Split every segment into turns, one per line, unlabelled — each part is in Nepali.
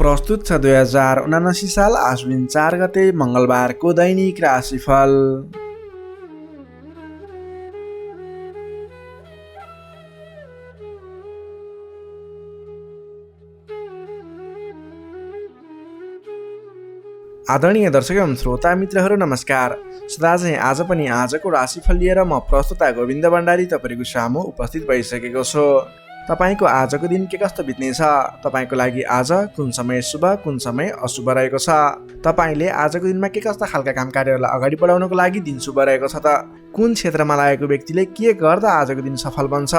प्रस्तुत छ 2079 साल आश्विन 4 गते मंगलबारको दैनिक राशिफल। आदरणीय दर्शक एवं श्रोता मित्रहरू नमस्कार। सदाझै आज पनि आजको राशिफल लिएर म प्रस्तुता गोविन्द भण्डारी तपाईको सामु उपस्थित भइसकेको छु। तपाईको आजको दिन के कस्तो बित्नेछ, तपाईको लागि आज कुन समय शुभ कुन समय अशुभ रहेको छ, तपाईले आजको दिनमा के कस्ता खालका काम कार्यहरूलाई अगाडि बढाउनको लागि दिन शुभ रहेको छ त, कुन क्षेत्रमा लागेको व्यक्तिले के गर्दा आजको दिन सफल बन्छ,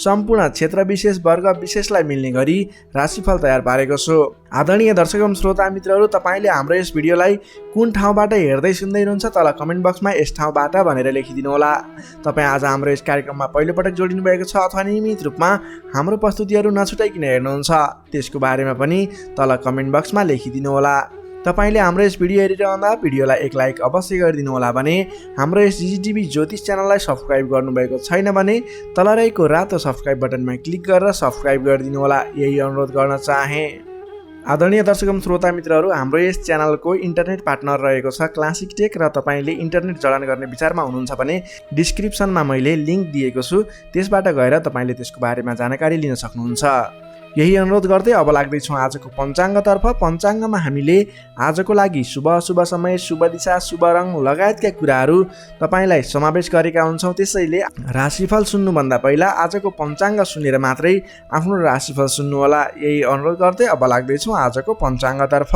सम्पूर्ण क्षेत्र विशेष वर्ग विशेषलाई मिल्ने गरी राशिफल तयार पारेको छु। आदरणीय दर्शक एवं श्रोता मित्रहरू, तपाईले हाम्रो यस भिडियोलाई कुन ठाउँबाट हेर्दै सुन्दै हुनुहुन्छ तल कमेन्ट बक्समा यस ठाउँबाट भनेर लेखिदिनु होला। तपाई आज हाम्रो यस कार्यक्रममा पहिलोपटक जोडिनु भएको छ अथवा नियमित रूपमा हाम्रो प्रस्तुतिहरू नछुटाइकन हेर्नुहुन्छ, त्यसको बारेमा पनि तल कमेन्ट बक्समा लेखिदिनु होला। तपाईले हाम्रो यस भिडियो हेरिरहँदा भिडियोलाई एक लाइक अवश्य गरिदिनु होला भने, हाम्रो यस जिजिटिभी ज्योतिष च्यानललाई सब्स्क्राइब गर्नुभएको छैन भने तल रहेको रातो सब्स्क्राइब बटनमा क्लिक गरेर सब्स्क्राइब गरिदिनु होला, यही अनुरोध गर्न चाहे। आदरणीय दर्शक एवं श्रोता मित्रहरू, हाम्रो यस च्यानलको इन्टरनेट पार्टनर रहेको छ क्लासिक टेक र तपाईले इन्टरनेट जडान गर्ने विचारमा हुनुहुन्छ भने डिस्क्रिप्सनमा मैले लिङ्क दिएको छु, त्यसबाट गएर तपाईले त्यसको बारेमा जानकारी लिन सक्नुहुन्छ। यही अनुरोध गर्दै अब लाग्दैछौँ आजको पञ्चाङ्गतर्फ। पञ्चाङ्गमा हामीले आजको लागि शुभ अशुभ समय, शुभ दिशा, शुभ रङ लगायतका कुराहरू तपाईलाई समावेश गरेका हुन्छौँ। त्यसैले राशिफल सुन्नुभन्दा पहिला आजको पञ्चाङ्ग सुनेर मात्रै आफ्नो राशिफल सुन्नुहोला, यही अनुरोध गर्दै अब लाग्दैछौँ आजको पञ्चाङ्गतर्फ।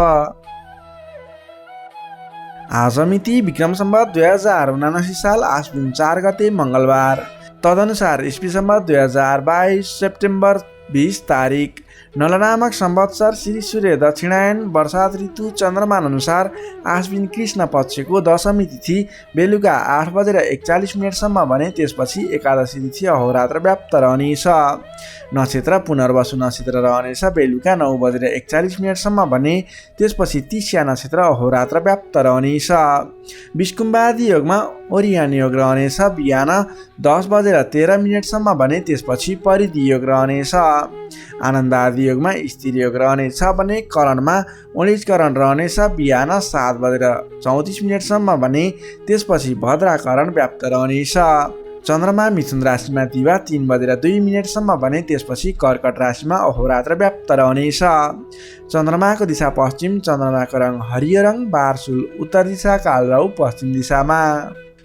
आज मिति विक्रम सम्वत 2079 साल आश्विन 4 गते मंगलबार, तदनुसार ईस्वी सम्वत 2022 सेप्टेम्बर 20 तारिक, नल नामक संवत्सर श्री सूर्य दक्षिणायन वर्षात ऋतु चन्द्रमान अनुसार आश्विन कृष्ण पक्षको दशमी तिथि बेलुका 8:41 भने त्यसपछि एकादशी तिथि अहोरात्र व्याप्त रहनेछ। नक्षत्र पुनर्वसु नक्षत्र रहनेछ बेलुका 9:41 भने त्यसपछि तिस्या नक्षत्र अहोरात्र व्याप्त रहनेछ। विष्कुम्बादी योगमा ओरियान योग रहनेछ बिहान 10:13 भने त्यसपछि परिधि योग रहनेछ। आनन्दादि योगमा स्थिर योग रहनेछ भने करणमा उणिजकरण रहनेछ बिहान 7:34 भने त्यसपछि भद्राकरण व्याप्त रहनेछ। चन्द्रमा मिथुन राशिमा दिवा 3:02 भने त्यसपछि कर्कट राशिमा अहोरात्र व्याप्त रहनेछ। चन्द्रमाको दिशा पश्चिम, चन्द्रमाको रङ हरियो रङ, बारसुल उत्तर दिशा, कालराहु पश्चिम दिशामा।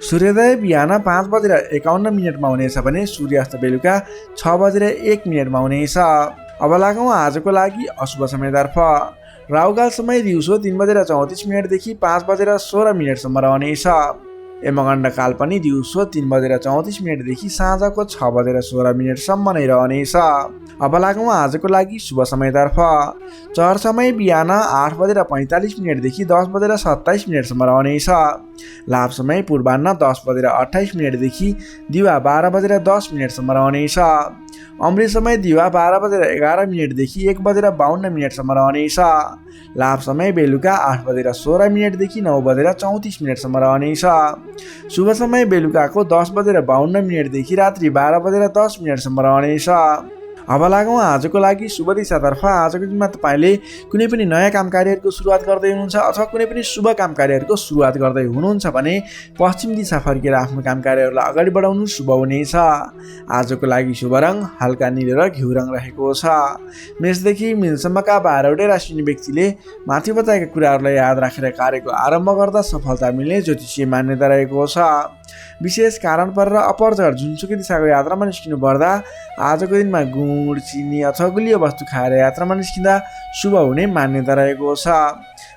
सूर्योदय बिहान 5:51 हुनेछ भने सूर्यास्त बेलुका 6:01 हुनेछ। अब लागौँ आजको लागि अशुभ समयतर्फ। राहुकाल समय दिउँसो 3:34 देखि 5:16 रहनेछ। यमगण्ड काल पनि दिउँसो 3:34 देखि साँझको 6:16 नै रहनेछ। अब लागौँ आजको लागि शुभ समयतर्फ। चर समय बिहान 8:45 देखि 10:27 रहनेछ। लाभ समय पूर्वाह्न 10:28 देखि दिवा 12:10 रहनेछ। अमृत समय दिवा 12:11 देखि 1:52 रहनेछ। लाभ समय बेलुका 8:16 देखि 9:34 रहनेछ। शुभ समय बेलुकाको 10:52 देखि रात्रि 12:10 रहनेछ। अब लागौँ आजको लागि शुभ दिशातर्फ। आजको दिनमा तपाईले कुनै पनि नयाँ काम कार्यहरूको सुरुवात गर्दै हुनुहुन्छ अथवा कुनै पनि शुभ काम कार्यहरूको सुरुवात गर्दै हुनुहुन्छ भने पश्चिम दिशा फर्केर आफ्नो काम कार्यहरूलाई अगाडि बढाउनु शुभ हुनेछ। आजको लागि शुभ रङ हल्का नीलो र घिउ रङ रहेको छ। मेषदेखि मीनसम्मका 12वटै राशिने व्यक्तिले माथि बताएका कुराहरूलाई याद राखेर कार्यको आरम्भ गर्दा सफलता मिल्ने ज्योतिषीय मान्यता रहेको छ। विशेष कारण परेर अपरझट जुनसुकै दिशाको यात्रामा निस्किनु पर्दा आजको दिनमा गुड, चिनी अथवा गुलियो वस्तु खाएर यात्रामा निस्किँदा शुभ हुने मान्यता रहेको छ।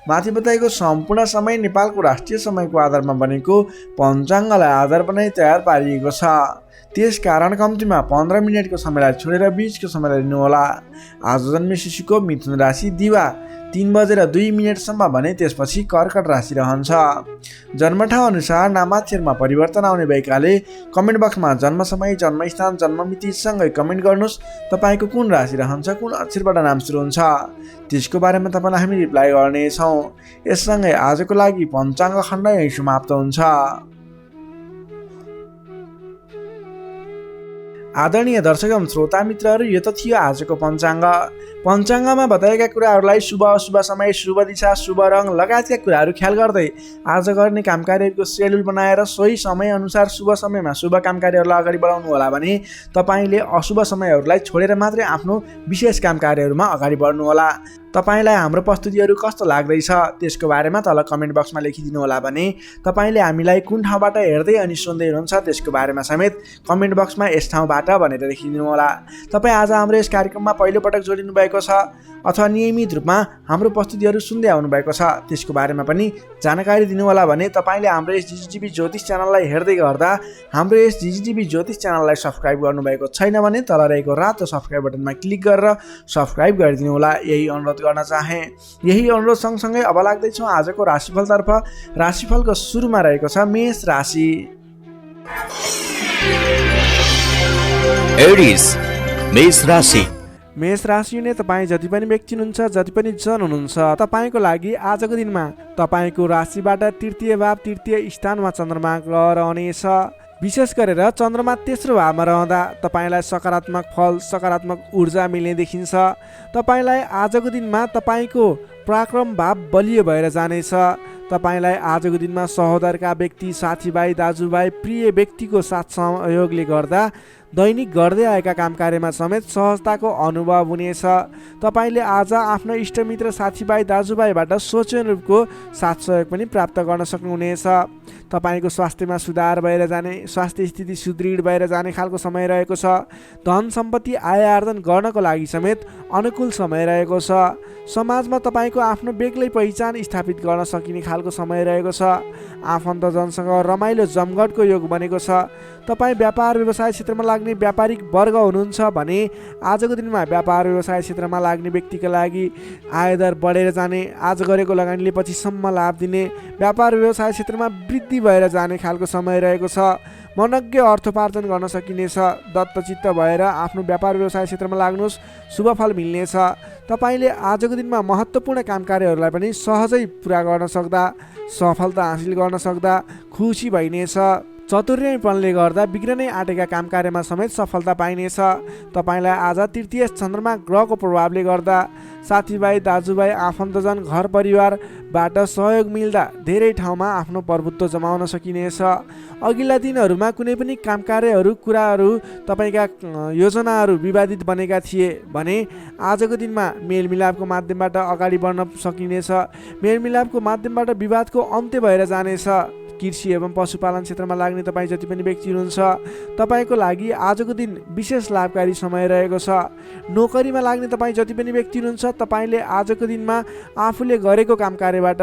माथि बताएको सम्पूर्ण समय नेपालको राष्ट्रिय समयको आधारमा बनेको पञ्चाङ्गलाई आधार बनाई तयार पारिएको छ। त्यस कारण कम्तीमा 15 मिनटको समयलाई छोडेर बीचको समयलाई लिनुहोला। आज जन्मे शिशुको मिथुन राशि दिवा 3:02 भने त्यसपछि कर्कट राशि रहन्छ। जन्मठाउँ अनुसार नामाक्षरमा परिवर्तन आउने भएकाले कमेन्ट बक्समा जन्म समय, जन्मस्थान, जन्ममिति सँगै कमेन्ट गर्नुहोस्। तपाईको कुन राशि रहन्छ, कुन अक्षरबाट नाम सुरु हुन्छ, त्यसको बारेमा तपाईलाई हामी रिप्लाई गर्नेछौँ। यससँगै आजको लागि पञ्चाङ्ग खण्ड यही समाप्त हुन्छ। आदरणीय दर्शक एवं श्रोता मित्रहरू, यो त थियो आजको पञ्चाङ्ग। पञ्चाङ्गमा बताएका कुराहरूलाई शुभ अशुभ समय, शुभ दिशा, शुभ रङ लगायतका कुराहरू ख्याल गर्दै आज गर्ने काम कार्यहरूको सेड्युल बनाएर सोही समय अनुसार शुभ समयमा शुभ काम कार्यहरूलाई अगाडि बढाउनु होला भने तपाईँले अशुभ समयहरूलाई छोडेर मात्रै आफ्नो विशेष काम कार्यहरूमा अगाडि बढ्नुहोला। तपाईँलाई हाम्रो प्रस्तुतिहरू कस्तो लाग्दैछ त्यसको बारेमा तल कमेन्ट बक्समा लेखिदिनु होला भने तपाईँले हामीलाई कुन ठाउँबाट हेर्दै अनि सुन्दै हुनुहुन्छ त्यसको बारेमा समेत कमेन्ट बक्समा यस ठाउँबाट भनेर लेखिदिनु होला। तपाईँ आज हाम्रो यस कार्यक्रममा पहिलोपटक जोडिनु भएको छ अथवा नियमित रूपमा हाम्रो प्रस्तुतिहरू सुन्दै आउनुभएको छ त्यसको बारेमा पनि जानकारी दिनुहोला भने तपाईँले हाम्रो यस जिजिटिभी ज्योतिष च्यानललाई हेर्दै गर्दा हाम्रो यस जिजिटिभी ज्योतिष च्यानललाई सब्सक्राइब गर्नुभएको छैन भने तल रहेको रातो सब्सक्राइब बटनमा क्लिक गरेर सब्सक्राइब गरिदिनु होला, यही अनुरोध गर्न चाहे। यही अनुरोध सँगसँगै अब लाग्दैछौँ आजको राशिफलतर्फ। राशिफलको सुरुमा रहेको छ मेष राशि।
एरिस मेष राशि।
मेष राशि हुने तपाईँ जति पनि व्यक्ति हुनुहुन्छ, जति पनि जन हुनुहुन्छ, तपाईँको लागि आजको दिनमा तपाईँको राशिबाट तृतीय भाव तृतीय स्थानमा चन्द्रमा ग्रह रहनेछ। विशेष गरेर चन्द्रमा तेस्रो भावमा रहँदा तपाईँलाई सकारात्मक फल, सकारात्मक ऊर्जा मिल्ने देखिन्छ। तपाईँलाई आजको दिनमा तपाईँको पराक्रम भाव बलियो भएर जानेछ। तपाईँलाई आजको दिनमा सहोदरका व्यक्ति, साथीभाइ, दाजुभाइ, प्रिय व्यक्तिको साथ सहयोगले गर्दा दैनिक गर्दै आएका काम कार्यमा समेत सहजताको अनुभव हुनेछ। तपाईँले आज आफ्नो इष्टमित्र, साथीभाइ, दाजुभाइबाट सोचेनुरूपको साथ सहयोग पनि प्राप्त गर्न सक्नुहुनेछ। तपाईँको स्वास्थ्यमा सुधार भएर जाने, स्वास्थ्य स्थिति सुदृढ भएर जाने खालको समय रहेको छ। धन सम्पत्ति आय आर्जन गर्नको लागि समेत अनुकूल समय रहेको छ। समाजमा तपाईँको आफ्नो बेग्लै पहिचान स्थापित गर्न सकिने खालको समय रहेको छ। आफन्तजनसँग रमाइलो जमघटको योग बनेको छ। तपाईँ व्यापार व्यवसाय क्षेत्रमा लाग्ने व्यापारिक वर्ग हुनुहुन्छ भने आजको दिनमा व्यापार व्यवसाय क्षेत्रमा लाग्ने व्यक्तिका लागि आयदर बढेर जाने, आज गरेको लगानीले पछिसम्म लाभ दिने, व्यापार व्यवसाय क्षेत्रमा वृद्धि भएर जाने खालको समय रहेको छ। मनज्ञ अर्थोपार्जन गर्न सकिनेछ। दत्तचित्त भएर आफ्नो व्यापार व्यवसाय क्षेत्रमा लाग्नुहोस्, शुभ फल मिल्नेछ। तपाईँले आजको दिनमा महत्त्वपूर्ण काम कार्यहरूलाई पनि सहजै पुरा गर्न सक्दा, सफलता हासिल गर्न सक्दा खुसी भइनेछ। चतुर्यपनले गर्दा बिग्रनै आँटेका काम कार्यमा समेत सफलता पाइनेछ। तपाईँलाई आज तृतीय चन्द्रमा ग्रहको प्रभावले गर्दा साथीभाइ, दाजुभाइ, आफन्तजन, घर परिवारबाट सहयोग मिल्दा धेरै ठाउँमा आफ्नो प्रभुत्व जमाउन सकिनेछ। अघिल्ला दिनहरूमा कुनै पनि काम कार्यहरू, कुराहरू, तपाईँका योजनाहरू विवादित बनेका थिए भने आजको दिनमा मेलमिलापको माध्यमबाट अगाडि बढ्न सकिनेछ। मेलमिलापको माध्यमबाट विवादको अन्त्य भएर जानेछ। कृषि एवं पशुपालन क्षेत्रमा लाग्ने तपाईँ जति पनि व्यक्ति हुनुहुन्छ तपाईँको लागि आजको दिन विशेष लाभकारी समय रहेको छ। नोकरीमा लाग्ने तपाईँ जति पनि व्यक्ति हुनुहुन्छ तपाईँले आजको दिनमा आफूले गरेको काम कार्यबाट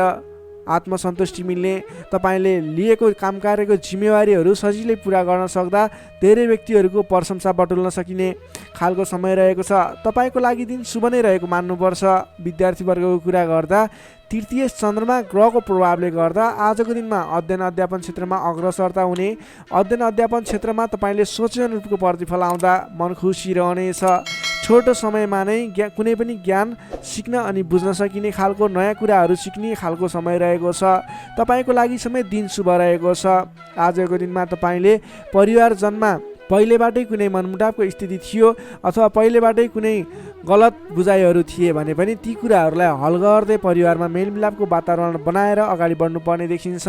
आत्मसन्तुष्टि मिल्ने, तपाईँले लिएको काम कार्यको जिम्मेवारीहरू सजिलै पुरा गर्न सक्दा धेरै व्यक्तिहरूको प्रशंसा बटुल्न सकिने खालको समय रहेको छ। तपाईँको लागि दिन शुभ नै रहेको मान्नुपर्छ। विद्यार्थी वर्गको कुरा गर्दा तृतीय चन्द्रमा ग्रहको प्रभावले गर्दा आजको दिनमा अध्ययन अध्यापन क्षेत्रमा अग्रसरता हुने, अध्ययन अध्यापन क्षेत्रमा तपाईँले सोचेअनुरूपको प्रतिफल आउँदा मन खुसी रहनेछ। छोटो समयमा नै कुनै पनि ज्ञान सिक्न अनि बुझ्न सकिने खालको नयाँ कुराहरू सिक्ने खालको समय रहेको छ। तपाईँको लागि समेत दिन शुभ रहेको छ। आजको दिनमा तपाईँले परिवारजनमा पहिलेबाटै कुनै मनमुटावको स्थिति थियो अथवा पहिलेबाटै कुनै गलत बुझाइहरू थिए भने पनि ती कुराहरूलाई हल गर्दै परिवारमा मेलमिलापको वातावरण बनाएर अगाडि बढ्नुपर्ने देखिन्छ।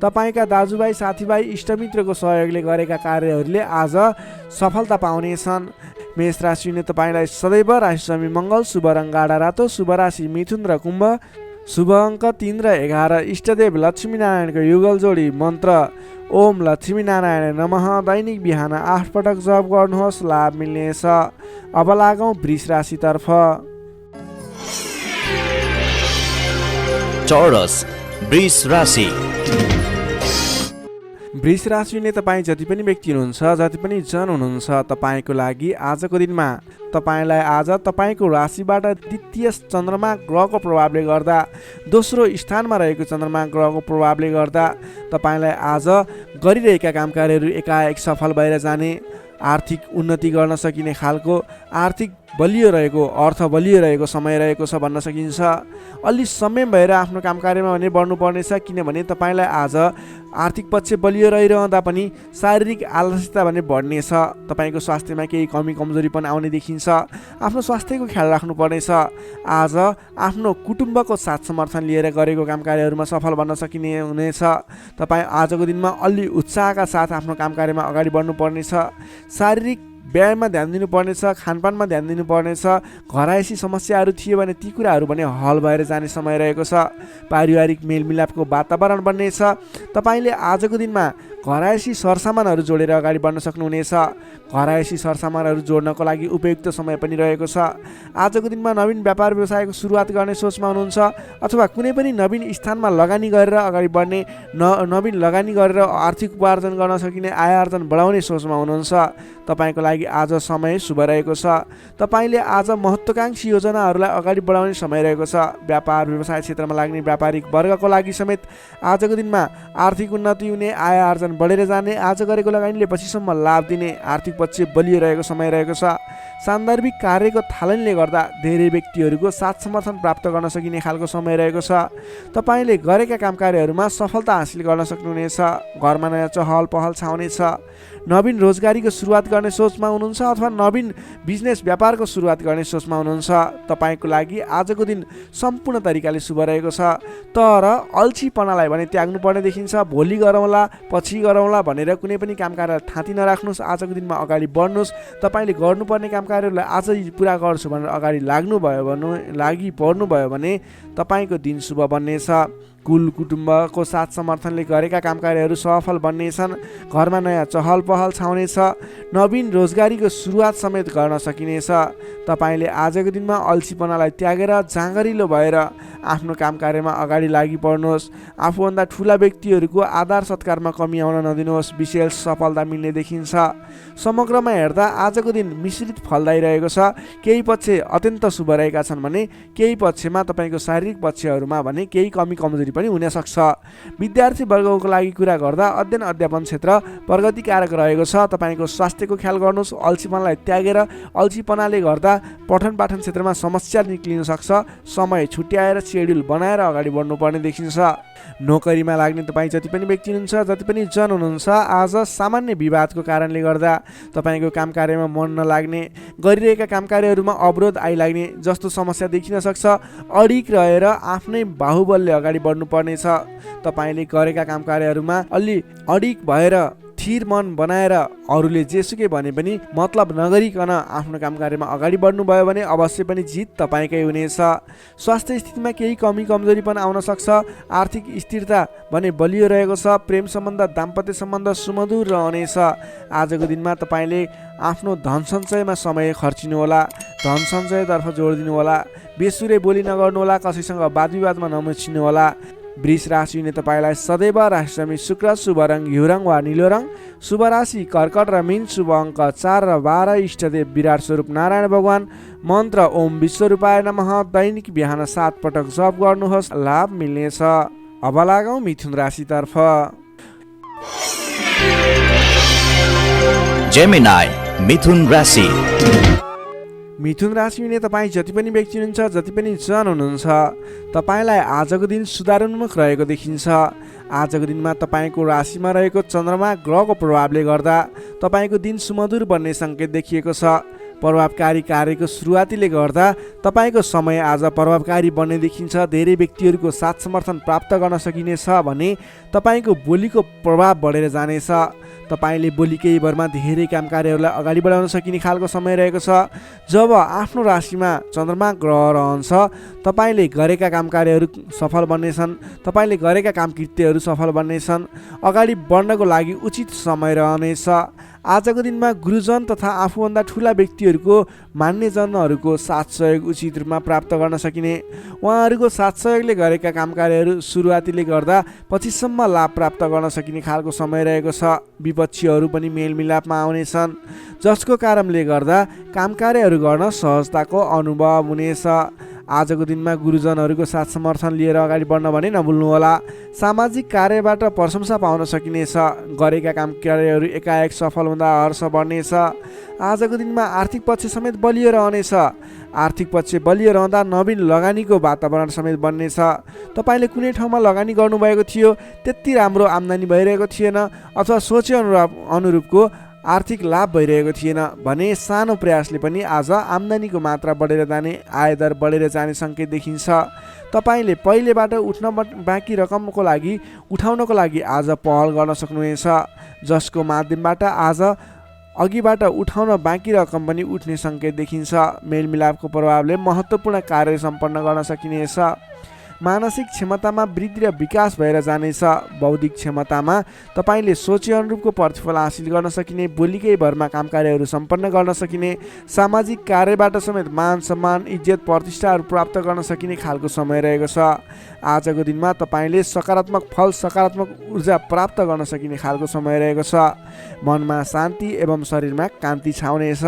तपाईँका दाजुभाइ, साथीभाइ, इष्टमित्रको सहयोगले गरेका कार्यहरूले आज सफलता पाउनेछन्। मेष राशि हुने तपाईँलाई सदैव राशिस्वामी मङ्गल, शुभ रङ गाढा रातो, शुभ राशि मिथुन र कुम्भ, शुभ अङ्क 3 र 11, इष्टदेव लक्ष्मीनारायणको युगल जोडी मन्त्र ओम लक्ष्मीनारायण नमः दैनिक बिहान 8 पटक जप गर्नुहोस्, लाभ मिल्नेछ। अब लागौँ वृष राशितर्फ।
चौरस वृष राशि।
वृष राशि हुने तपाईँ जति पनि व्यक्ति हुनुहुन्छ, जति पनि जन हुनुहुन्छ तपाईँको लागि आजको दिनमा तपाईँलाई आज तपाईँको राशिबाट द्वितीय चन्द्रमा ग्रहको प्रभावले गर्दा, दोस्रो स्थानमा रहेको चन्द्रमा ग्रहको प्रभावले गर्दा तपाईँलाई आज गरिरहेका काम कार्यहरू एकाएक सफल भएर जाने, आर्थिक उन्नति गर्न सकिने खालको, आर्थिक बलियो रहेको, अर्थ बलियो रहेको समय रहेको छ भन्न सकिन्छ। अलि संयम भएर आफ्नो काम कार्यमा भने बढ्नुपर्नेछ, किनभने तपाईँलाई आज आर्थिक पक्ष बलियो रहिरहँदा पनि शारीरिक आलस्यता भने बढ्नेछ। तपाईँको स्वास्थ्यमा केही कमी कमजोरी पनि आउने देखिन्छ। आफ्नो स्वास्थ्यको ख्याल राख्नुपर्नेछ। आज आफ्नो कुटुम्बको साथ समर्थन लिएर गरेको काम कार्यहरूमा सफल बन्न सकिने हुनेछ। तपाईँ आजको दिनमा अलि उत्साहका साथ आफ्नो काम कार्यमा अगाडि बढ्नुपर्नेछ। शारीरिक व्यायाममा ध्यान दिनुपर्नेछ, खानपानमा ध्यान दिनुपर्नेछ। घरायसी समस्याहरू थिए भने ती कुराहरू भने हल भएर जाने समय रहेको छ। पारिवारिक मेलमिलापको वातावरण बन्नेछ। तपाईँले आजको दिनमा घरायसी सरसामानहरू जोडेर अगाडि बढ्न सक्नुहुनेछ। घरायसी सरसामानहरू जोड्नको लागि उपयुक्त समय पनि रहेको छ। आजको दिनमा नवीन व्यापार व्यवसायको सुरुवात गर्ने सोचमा हुनुहुन्छ, अथवा कुनै पनि नवीन स्थानमा लगानी गरेर अगाडि बढ्ने, नवीन लगानी गरेर आर्थिक उपार्जन गर्न सकिने, आय आर्जन बढाउने सोचमा हुनुहुन्छ। तपाईँको लागि आज समय शुभ रहेको छ। तपाईँले आज महत्त्वाकांक्षी योजनाहरूलाई अगाडि बढाउने समय रहेको छ। व्यापार व्यवसाय क्षेत्रमा लाग्ने व्यापारिक वर्गको लागि समेत आजको दिनमा आर्थिक उन्नति हुने, आय आर्जन बढेर जाने, आज गरेको लगानीले पछिसम्म लाभ दिने, आर्थिक पक्ष बलियो रहेको समय रहेको छ। सान्दर्भिक कार्यको थालनीले गर्दा धेरै व्यक्तिहरूको साथ समर्थन प्राप्त गर्न सकिने खालको समय रहेको छ। तपाईँले गरेका काम कार्यहरूमा सफलता हासिल गर्न सक्नुहुनेछ। घरमा नयाँ चहल पहल छाउनेछ। नवीन रोजगारीको सुरुवात गर्ने सोचमा हुनुहुन्छ, अथवा नवीन बिजनेस व्यापारको सुरुवात गर्ने सोचमा हुनुहुन्छ। तपाईँको लागि आजको दिन सम्पूर्ण तरिकाले शुभ रहेको छ। तर अल्छीपनालाई भने त्याग्नु पर्ने देखिन्छ। भोलि गरौँला, पछि गरौँला भनेर कुनै पनि काम कार्य थाँती नराख्नुहोस्। आजको दिनमा अगाडि बढ्नुहोस्। तपाईँले गर्नुपर्ने काम कार्यहरूलाई आजै पुरा गर्छु भनेर अगाडि लागि पर्नुभयो भने तपाईँको दिन शुभ बन्नेछ। कुल कुटुम्बको साथ समर्थनले गरेका काम कार्यहरू सफल बन्नेछन्। घरमा नयाँ चहल पहल छाउनेछ। नवीन रोजगारीको सुरुवात समेत गर्न सकिनेछ। तपाईँले आजको दिनमा अल्छीपनालाई त्यागेर जाँगरिलो भएर आफ्नो काम कार्यमा अगाडि लागि पर्नुहोस्। आफूभन्दा ठुला व्यक्तिहरूको आदर सत्कारमा कमी आउन नदिनुहोस्। विशेष सफलता मिल्ने देखिन्छ। समग्रमा हेर्दा आजको दिन मिश्रित फलदायी छ। केही पक्ष अत्यन्त शुभ रहेका छन् भने केही पक्षमा तपाईँको शारीरिक पक्षहरूमा भने केही कमी कमजोरी पनि हुन सक्छ। विद्यार्थी वर्गको लागि कुरा गर्दा अध्ययन अध्यापन क्षेत्र प्रगतिकारक रहेको छ। तपाईँको स्वास्थ्यको ख्याल गर्नुहोस्। अल्छीपनालाई त्यागेर, अल्छीपनाले गर्दा पठन पाठन क्षेत्रमा समस्या निक्लिन सक्छ। समय छुट्याएर सेड्युल बनाएर अगाडि बढ्नुपर्ने देखिन्छ। नोकरीमा लाग्ने तपाईँ जति पनि व्यक्ति हुनुहुन्छ, जति पनि जन हुनुहुन्छ, आज सामान्य विवादको कारणले गर्दा तपाईँको काम कार्यमा मन नलाग्ने, गरिरहेका काम कार्यहरूमा अवरोध आइलाग्ने जस्तो समस्या देखिन सक्छ। अडिक रहेर आफ्नै बाहुबलले अगाडि बढ्नुपर्नेछ। तपाईँले गरेका काम कार्यहरूमा अलि अडिक भएर स्थिर मन बनाएर अरूले जेसुकै भने पनि मतलब नगरिकन आफ्नो काम कार्यमा अगाडि बढ्नुभयो भने अवश्य पनि जित तपाईँकै हुनेछ। स्वास्थ्य स्थितिमा केही कमी कमजोरी पनि आउन सक्छ। आर्थिक स्थिरता भने बलियो रहेको छ। प्रेम सम्बन्ध, दाम्पत्य सम्बन्ध सुमधुर रहनेछ। आजको दिनमा तपाईँले आफ्नो धन सञ्चयमा समय खर्चिनुहोला। धन सञ्चयतर्फ जोड दिनुहोला। बेसुरे बोली नगर्नुहोला। कसैसँग वादविवादमा नमचिनुहोला। वृष राशि हुने तपाईँलाई सदैव राशिसमी शुक्र, शुभ रङ घिउ रङ वा निलो रङ, शुभ राशि कर्कट र मीन, शुभ अङ्क 4 र 12, इष्टदेव विराट स्वरूप नारायण भगवान, मन्त्र ओम विश्वरूपाय नमः। दैनिक बिहान 7 पटक जप गर्नुहोस्, लाभ मिल्नेछ। अब लागौँ मिथुन राशितर्फ।
जेमिनाई मिथुन राशि।
मिथुन राशि हुने तपाईँ जति पनि व्यक्ति हुनुहुन्छ, जति पनि जन हुनुहुन्छ, तपाईँलाई आजको दिन सुधारोन्मुख रहेको देखिन्छ। आजको दिनमा तपाईँको राशिमा रहेको चन्द्रमा ग्रहको प्रभावले गर्दा तपाईँको दिन सुमधुर बन्ने सङ्केत देखिएको छ। प्रभावकारी कार्यको सुरुवातीले गर्दा तपाईँको समय आज प्रभावकारी बन्ने देखिन्छ। धेरै व्यक्तिहरूको साथ समर्थन प्राप्त गर्न सकिनेछ भने तपाईँको बोलीको प्रभाव बढेर जानेछ। तपाईँले बोली केही भरमा धेरै काम कार्यहरूलाई अगाडि बढाउन सकिने खालको समय रहेको छ। जब आफ्नो राशिमा चन्द्रमा ग्रह रहन्छ, तपाईँले गरेका काम कार्यहरू सफल बन्नेछन्। तपाईँले गरेका काम कृत्यहरू सफल बन्नेछन्। अगाडि बढ्नको लागि उचित समय रहनेछ। आजको दिनमा गुरुजन तथा आफूभन्दा ठुला व्यक्तिहरूको मान्यजनहरूको साथ सहयोग उचित रूपमा प्राप्त गर्न सकिने। उहाँहरूको साथ सहयोगले गरेका काम कार्यहरू सुरुवातीले गर्दा पछिसम्म लाभ प्राप्त गर्न सकिने खालको समय रहेको छ। विपक्षीहरू पनि मेलमिलापमा आउनेछन्, जसको कारणले गर्दा काम कार्यहरू गर्न सहजताको अनुभव हुनेछ। आजको दिनमा गुरुजनहरूको साथ समर्थन लिएर अगाडि बढ्न भने नभुल्नुहोला। सामाजिक कार्यबाट प्रशंसा पाउन सकिनेछ। गरेका काम कार्यहरू एकाएक सफल हुँदा हर्ष बढ्नेछ। आजको दिनमा आर्थिक पक्ष समेत बलियो रहनेछ। आर्थिक पक्ष बलियो रहँदा नवीन लगानीको वातावरण समेत बन्नेछ। तपाईँले कुनै ठाउँमा लगानी गर्नुभएको थियो, त्यति राम्रो आम्दानी भइरहेको थिएन अथवा सोचे अनुरूपको आर्थिक लाभ भइरहेको थिएन भने सानो प्रयासले पनि आज आम्दानीको मात्रा बढेर जाने, आयदर बढेर जाने सङ्केत देखिन्छ। तपाईँले पहिलेबाट बाँकी रकमको लागि उठाउनको लागि आज पहल गर्न सक्नुहुनेछ, जसको माध्यमबाट आज अघिबाट उठाउन बाँकी रकम पनि उठ्ने सङ्केत देखिन्छ। मेलमिलापको प्रभावले महत्त्वपूर्ण कार्य सम्पन्न गर्न सकिनेछ। मानसिक क्षमतामा वृद्धि र विकास भएर जानेछ। बौद्धिक क्षमतामा तपाईँले सोचे अनुरूपको प्रतिफल हासिल गर्न सकिने, बोलीकै भरमा काम कार्यहरू सम्पन्न गर्न सकिने, सामाजिक कार्यबाट समेत मान सम्मान इज्जत प्रतिष्ठाहरू प्राप्त गर्न सकिने खालको समय रहेको छ। आजको दिनमा तपाईँले सकारात्मक फल, सकारात्मक ऊर्जा प्राप्त गर्न सकिने खालको समय रहेको छ। मनमा शान्ति एवं शरीरमा कान्ति छाउनेछ।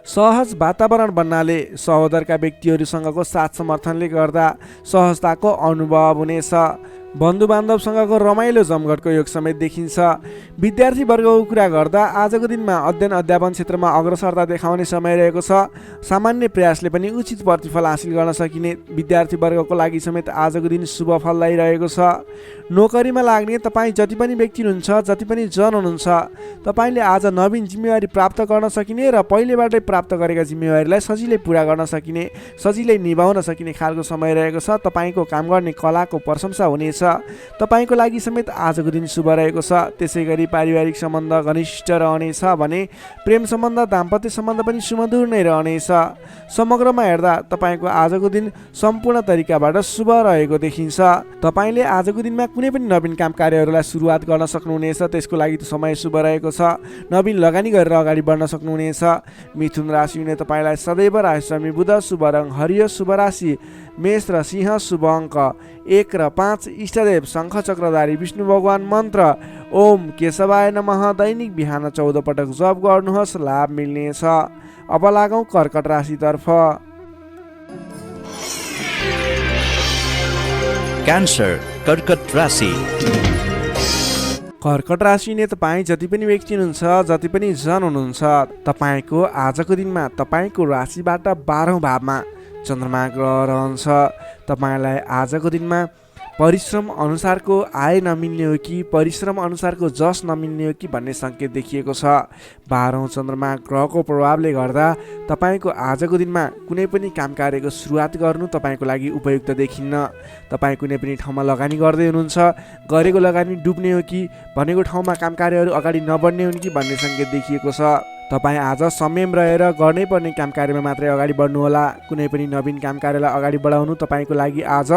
सहज वातावरण बन्नाले सहोदरका व्यक्तिहरूसँगको साथ समर्थनले गर्दा सहजताको अनुभव हुनेछ। बन्धुबान्धवसँगको रमाइलो जमघटको योग समेत देखिन्छ। विद्यार्थी वर्गको कुरा गर्दा आजको दिनमा अध्ययन अध्यापन क्षेत्रमा अग्रसरता देखाउने समय रहेको छ। सामान्य प्रयासले पनि उचित प्रतिफल हासिल गर्न सकिने विद्यार्थी वर्गको लागि समेत आजको दिन शुभ फलदायी रहेको छ। नोकरीमा लाग्ने तपाईँ जति पनि व्यक्ति हुनुहुन्छ, जति पनि जन हुनुहुन्छ, तपाईँले आज नवीन जिम्मेवारी प्राप्त गर्न सकिने र पहिलेबाटै प्राप्त गरेका जिम्मेवारीलाई सजिलै पुरा गर्न सकिने, सजिलै निभाउन सकिने खालको समय रहेको छ। तपाईँको काम गर्ने कलाको प्रशंसा हुनेछ। तपाईँको लागि समेत आजको दिन शुभ रहेको छ। त्यसै गरी पारिवारिक सम्बन्ध घनिष्ठ रहनेछ भने प्रेम सम्बन्ध, दाम्पत्य सम्बन्ध पनि सुमधुर नै रहनेछ। समग्रमा हेर्दा तपाईँको आजको दिन सम्पूर्ण तरिकाबाट शुभ रहेको देखिन्छ। तपाईँले आजको दिनमा कुनै पनि नवीन काम कार्यहरूलाई सुरुवात गर्न सक्नुहुनेछ, त्यसको लागि समय शुभ रहेको छ। नवीन लगानी गरेर अगाडि बढ्न सक्नुहुनेछ। मिथुन राशि हुने तपाईँलाई सदैव राशिस्वामी बुध, शुभ रङ हरियो, शुभ राशि मेष र सिंह, शुभ अङ्क 1 र 5, इष्टदेव शङ्ख चक्रधारी विष्णु भगवान, मन्त्र ओम केशवाय नमः। दैनिक बिहान 14 पटक जप गर्नुहोस्, लाभ मिल्नेछ। अब लागौँ कर्कट राशितर्फ।
क्यान्सर कर्कट राशि।
कर्कट राशि ने तपाईँ जति पनि व्यक्ति हुनुहुन्छ, जति पनि जन हुनुहुन्छ, तपाईँको आजको दिनमा तपाईँको राशिबाट 12औं भावमा चन्द्रमा ग्रह रहन्छ। तपाईँलाई आजको दिनमा परिश्रम अनुसारको आय नमिल्ने हो कि परिश्रम अनुसारको जस नमिल्ने हो कि भन्ने सङ्केत देखिएको छ। 12औं चन्द्रमा ग्रहको प्रभावले गर्दा तपाईँको आजको दिनमा कुनै पनि काम कार्यको सुरुवात गर्नु तपाईँको लागि उपयुक्त देखिन्न। तपाईँ कुनै पनि ठाउँमा लगानी गर्दै हुनुहुन्छ, गरेको लगानी डुब्ने हो कि भनेको ठाउँमा काम कार्यहरू अगाडि नबढ्ने हुन् कि भन्ने सङ्केत देखिएको छ। तपाईँ आज संयम रहेर गर्नै पर्ने काम कार्यमा मात्रै अगाडि बढ्नुहोला। कुनै पनि नवीन काम कार्यलाई अगाडि बढाउनु तपाईँको लागि आज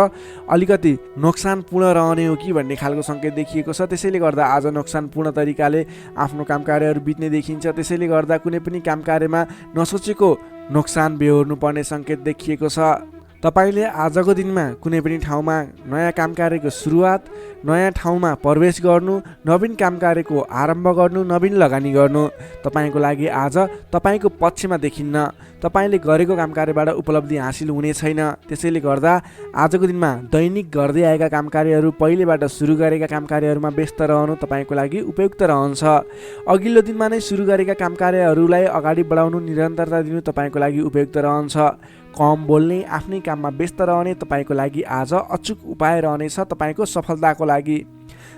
अलिकति नोक्सानपूर्ण रहने हो कि भन्ने खालको सङ्केत देखिएको छ। त्यसैले गर्दा आज नोक्सानपूर्ण तरिकाले आफ्नो काम कार्यहरू बित्ने देखिन्छ। त्यसैले गर्दा कुनै पनि काम कार्यमा नसोचेको नोक्सान बेहोर्नु पर्ने सङ्केत देखिएको छ। तपाईँले आजको दिनमा कुनै पनि ठाउँमा नयाँ काम कार्यको सुरुवात, नयाँ ठाउँमा प्रवेश गर्नु, नवीन काम कार्यको आरम्भ गर्नु, नवीन लगानी गर्नु तपाईँको लागि आज तपाईँको पक्षमा देखिन्न। तपाईँले गरेको काम कार्यबाट उपलब्धि हासिल हुने छैन। त्यसैले गर्दा आजको दिनमा दैनिक गर्दै आएका काम कार्यहरू, पहिलेबाट सुरु गरेका काम कार्यहरूमा व्यस्त रहनु तपाईँको लागि उपयुक्त रहन्छ। अघिल्लो दिनमा नै सुरु गरेका काम कार्यहरूलाई अगाडि बढाउनु, निरन्तरता दिनु तपाईँको लागि उपयुक्त रहन्छ। कम बोल्ने, आफ्नै काममा व्यस्त रहने तपाईँको लागि आज अचुक उपाय रहनेछ तपाईँको सफलताको लागि।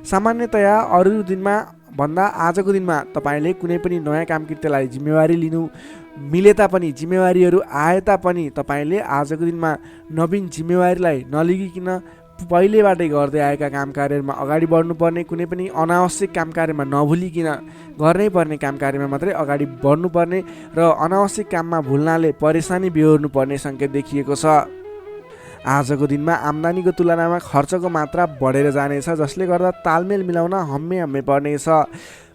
सामान्यतया अरू दिनमा भन्दा आजको दिनमा तपाईँले कुनै पनि नयाँ काम कृत्यलाई जिम्मेवारी लिनु मिले तापनि, जिम्मेवारीहरू आए तापनि तपाईँले आजको दिनमा नवीन जिम्मेवारीलाई नलिगिकन पहिलेबाटै गर्दै आएका काम कार्यहरूमा अगाडि बढ्नुपर्ने, कुनै पनि अनावश्यक काम कार्यमा नभुलिकन गर्नै पर्ने काम कार्यमा मात्रै अगाडि बढ्नुपर्ने र अनावश्यक काममा भुल्नाले परेशानी बेहोर्नु पर्ने सङ्केत देखिएको छ। आजको दिनमा आम्दानीको तुलनामा खर्चको मात्रा बढेर जानेछ, जसले गर्दा तालमेल मिलाउन हम्मे पर्नेछ।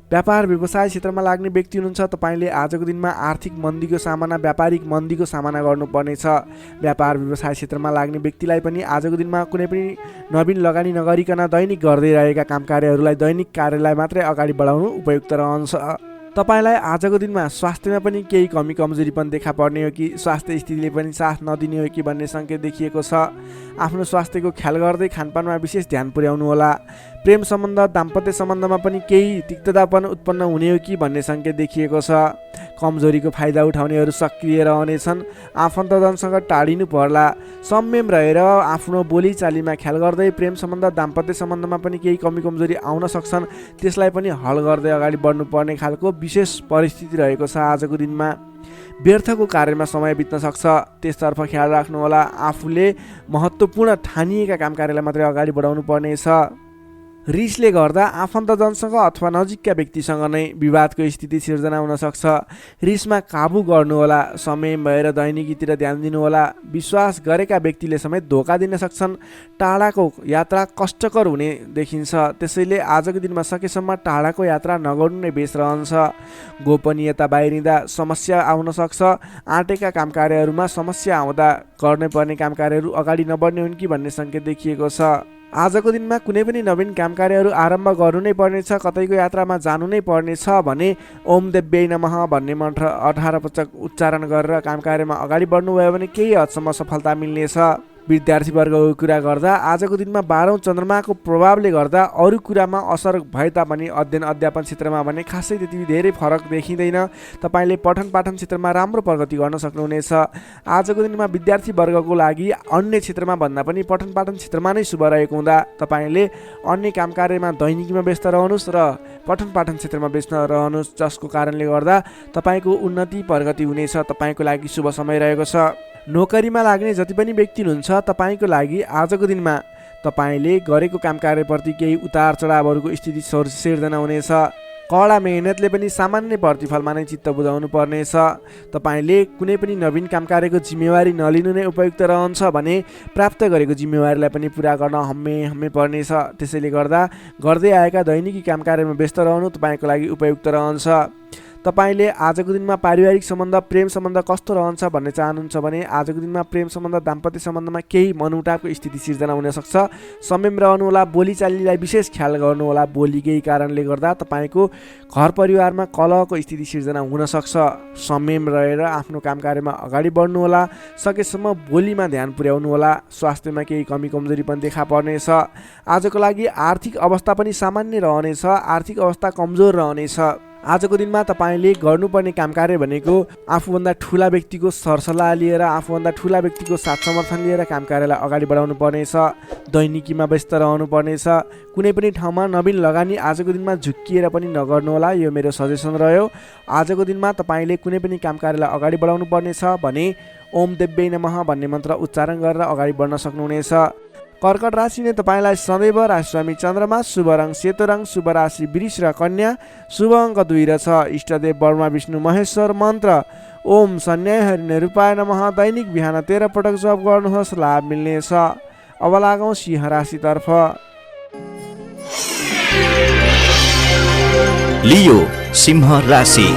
व्यापार व्यवसाय क्षेत्रमा लाग्ने व्यक्ति हुनुहुन्छ, तपाईँले आजको दिनमा आर्थिक मन्दीको सामना, व्यापारिक मन्दीको सामना गर्नुपर्नेछ। व्यापार व्यवसाय क्षेत्रमा लाग्ने व्यक्तिलाई पनि आजको दिनमा कुनै पनि नवीन लगानी नगरिकन दैनिक गर्दै रहेका काम कार्यहरूलाई, दैनिक कार्यलाई मात्रै अगाडि बढाउनु उपयुक्त रहन्छ। तपाईँलाई आजको दिनमा स्वास्थ्यमा पनि केही कमी कमजोरी पनि देखा पर्ने हो कि स्वास्थ्य स्थितिले पनि साथ नदिने हो कि भन्ने सङ्केत देखिएको छ। आफ्नो स्वास्थ्यको ख्याल गर्दै खानपानमा विशेष ध्यान पुर्याउनु होला। प्रेम सम्बन्ध दाम्पत्य सम्बन्धमा पनि केही तिक्ततापन उत्पन्न हुने हो कि भन्ने सङ्केत देखिएको छ। कमजोरीको फाइदा उठाउनेहरू सक्रिय रहनेछन्। आफन्तजनसँग टाढिनु पर्ला। संयम रहेर आफ्नो बोलीचालीमा ख्याल गर्दै प्रेम सम्बन्ध दाम्पत्य सम्बन्धमा पनि केही कमी कमजोरी आउन सक्छन्, त्यसलाई पनि हल गर्दै अगाडि बढ्नुपर्ने खालको विशेष परिस्थिति रहेको छ। आजको दिनमा व्यर्थको कार्यमा समय बित्न सक्छ, त्यसतर्फ ख्याल राख्नुहोला। आफूले महत्त्वपूर्ण ठानिएका काम कार्यलाई मात्रै अगाडि बढाउनु पर्नेछ। रिसले गर्दा आफन्तजनसँग अथवा नजिकका व्यक्तिसँग नै विवादको स्थिति सिर्जना हुन सक्छ। रिसमा काबु गर्नुहोला। समय भएर दैनिकीतिर ध्यान दिनुहोला। विश्वास गरेका व्यक्तिले समेत धोका दिन सक्छन्। टाढाको यात्रा कष्टकर हुने देखिन्छ, त्यसैले आजको दिनमा सकेसम्म टाढाको यात्रा नगर्नु नै बेस रहन्छ। गोपनीयता बाहिरिँदा समस्या आउन सक्छ। आँटेका काम कार्यहरूमा समस्या आउँदा गर्नै पर्ने काम कार्यहरू अगाडि नबढ्ने हुन् कि भन्ने सङ्केत देखिएको छ। आजको दिनमा कुनै पनि नवीन काम कार्यहरू आरम्भ गर्नु नै पर्नेछ, कतैको यात्रामा जानु नै पर्नेछ भने ओम देव्यै नमः भन्ने मन्त्र 18 पटक उच्चारण गरेर काम कार्यमा अगाडि बढ्नुभयो भने केही हदसम्म सफलता मिल्नेछ। विद्यार्थीवर्गको कुरा गर्दा आजको दिनमा 12औं चन्द्रमाको प्रभावले गर्दा अरू कुरामा असर भए तापनि अध्ययन अध्यापन क्षेत्रमा भने खासै त्यति धेरै फरक देखिँदैन। तपाईँले पठन पाठन क्षेत्रमा राम्रो प्रगति गर्न सक्नुहुनेछ। आजको दिनमा विद्यार्थीवर्गको लागि अन्य क्षेत्रमा भन्दा पनि पठन पाठन क्षेत्रमा नै शुभ रहेको हुँदा तपाईँले अन्य काम कार्यमा दैनिकीमा व्यस्त रहनुहोस् र पठन पाठन क्षेत्रमा व्यस्त रहनुहोस्, जसको कारणले गर्दा तपाईँको उन्नति प्रगति हुनेछ। तपाईँको लागि शुभ समय रहेको छ। नोकरीमा लाग्ने जति पनि व्यक्ति हुनुहुन्छ तपाईँको लागि आजको दिनमा तपाईँले गरेको काम कार्यप्रति केही उतार चढावहरूको स्थिति सिर्जना हुनेछ। कडा मेहनतले पनि सामान्य प्रतिफलमा नै चित्त बुझाउनु पर्नेछ। तपाईँले कुनै पनि नवीन काम कार्यको जिम्मेवारी नलिनु नै उपयुक्त रहन्छ भने प्राप्त गरेको जिम्मेवारीलाई पनि पुरा गर्न हम्मे पर्नेछ। त्यसैले गर्दा गर्दै आएका दैनिकी काम कार्यमा व्यस्त रहनु तपाईँको लागि उपयुक्त रहन्छ। तपाईँले आजको दिनमा पारिवारिक सम्बन्ध प्रेम सम्बन्ध कस्तो रहन्छ भन्ने चाहनुहुन्छ भने आजको दिनमा प्रेम सम्बन्ध दाम्पत्य सम्बन्धमा केही मनमुटावको स्थिति सिर्जना हुन सक्छ। संयम रहनुहोला। बोलीचालीलाई विशेष ख्याल गर्नुहोला। बोलीकै कारणले गर्दा तपाईँको घर परिवारमा कलहको स्थिति सिर्जना हुन सक्छ। संयम रहेर आफ्नो काम कार्यमा अगाडि बढ्नुहोला। सकेसम्म बोलीमा ध्यान पुर्याउनुहोला। स्वास्थ्यमा केही कमी कमजोरी पनि देखा पर्नेछ। आजको लागि आर्थिक अवस्था पनि सामान्य रहनेछ। आर्थिक अवस्था कमजोर रहनेछ। आजको दिनमा तपाईँले गर्नुपर्ने काम कार्य भनेको आफूभन्दा ठुला व्यक्तिको सरसल्लाह लिएर आफूभन्दा ठुला व्यक्तिको साथ समर्थन लिएर काम कार्यलाई अगाडि बढाउनु पर्नेछ। दैनिकीमा व्यस्त रहनु पर्नेछ। कुनै पनि ठाउँमा नवीन लगानी आजको दिनमा झुक्किएर पनि नगर्नुहोला, यो मेरो सजेसन रह्यो। आजको दिनमा तपाईँले कुनै पनि काम कार्यलाई अगाडि बढाउनु पर्नेछ भने ओम देव्यै नमः भन्ने मन्त्र उच्चारण गरेर अगाडि बढ्न सक्नुहुनेछ। कर्कट राशि नै तपाईँलाई सदैव राशिस्वामी चन्द्रमा, शुभ रङ सेतो रङ, शुभ राशि वृष र कन्या, शुभ अङ्क 2 र 6, इष्टदेव ब्रह्मा विष्णु महेश्वर, मन्त्र ओम सन्याय हरिणे रूपाय नमः। दैनिक बिहान 13 पटक जप गर्नुहोस्, लाभ मिल्नेछ। अब लागौँ सिंह राशितर्फ।
लियो सिंह राशि।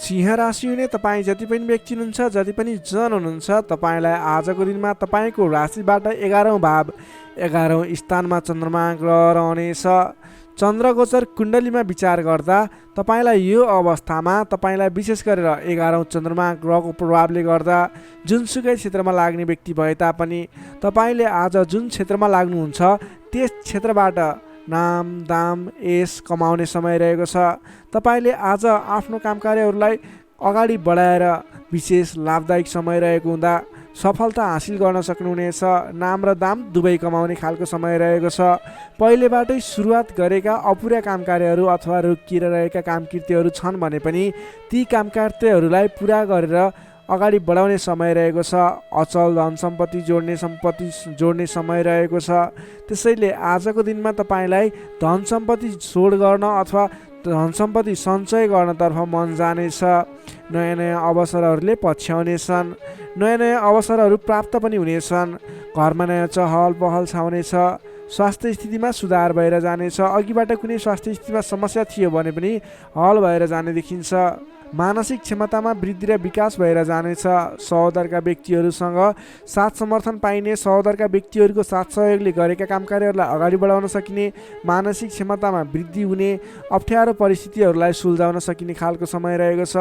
सिंह राशि हुने तपाईँ जति पनि व्यक्ति हुनुहुन्छ, जति पनि जन हुनुहुन्छ, तपाईँलाई आजको दिनमा तपाईँको राशिबाट 11औं भाव 11औं स्थानमा चन्द्रमा ग्रह रहनेछ। चन्द्रगोचर कुण्डलीमा विचार गर्दा तपाईँलाई यो अवस्थामा तपाईँलाई विशेष गरेर 11औं चन्द्रमा ग्रहको प्रभावले गर्दा जुनसुकै क्षेत्रमा लाग्ने व्यक्ति भए तापनि तपाईँले आज जुन क्षेत्रमा लाग्नुहुन्छ त्यस क्षेत्रबाट नाम दाम यश कमाउने समय रहेको छ। तपाईँले आज आफ्नो काम कार्यहरूलाई अगाडि बढाएर विशेष लाभदायक समय रहेको हुँदा सफलता हासिल गर्न सक्नुहुनेछ। नाम र दाम दुवै कमाउने खालको समय रहेको छ। पहिलेबाटै सुरुवात गरेका अपुरा काम कार्यहरू अथवा रोकिएर रहेका काम कृत्यहरू छन् भने पनि ती काम कार्यहरूलाई पुरा गरेर अगाडि बढाउने समय रहेको छ। अचल धन सम्पत्ति जोड्ने समय रहेको छ। त्यसैले आजको दिनमा तपाईँलाई धन सम्पत्ति जोड गर्न अथवा धन सम्पत्ति सञ्चय गर्नतर्फ मन जानेछ। नयाँ नयाँ अवसरहरूले पछ्याउनेछन्। नयाँ नयाँ अवसरहरू प्राप्त पनि हुनेछन्। घरमा नयाँ चहल पहल छाउनेछ। स्वास्थ्य स्थितिमा सुधार भएर जानेछ। अघिबाट कुनै स्वास्थ्य स्थितिमा समस्या थियो भने पनि हल भएर जाने देखिन्छ। मानसिक क्षमतामा वृद्धि र विकास भएर जानेछ। सहोदरका व्यक्तिहरूसँग साथ समर्थन पाइने, सहोदरका व्यक्तिहरूको साथ सहयोगले गरेका काम कार्यहरूलाई अगाडि बढाउन सकिने, मानसिक क्षमतामा वृद्धि हुने, अप्ठ्यारो परिस्थितिहरूलाई सुल्झाउन सकिने खालको समय रहेको छ।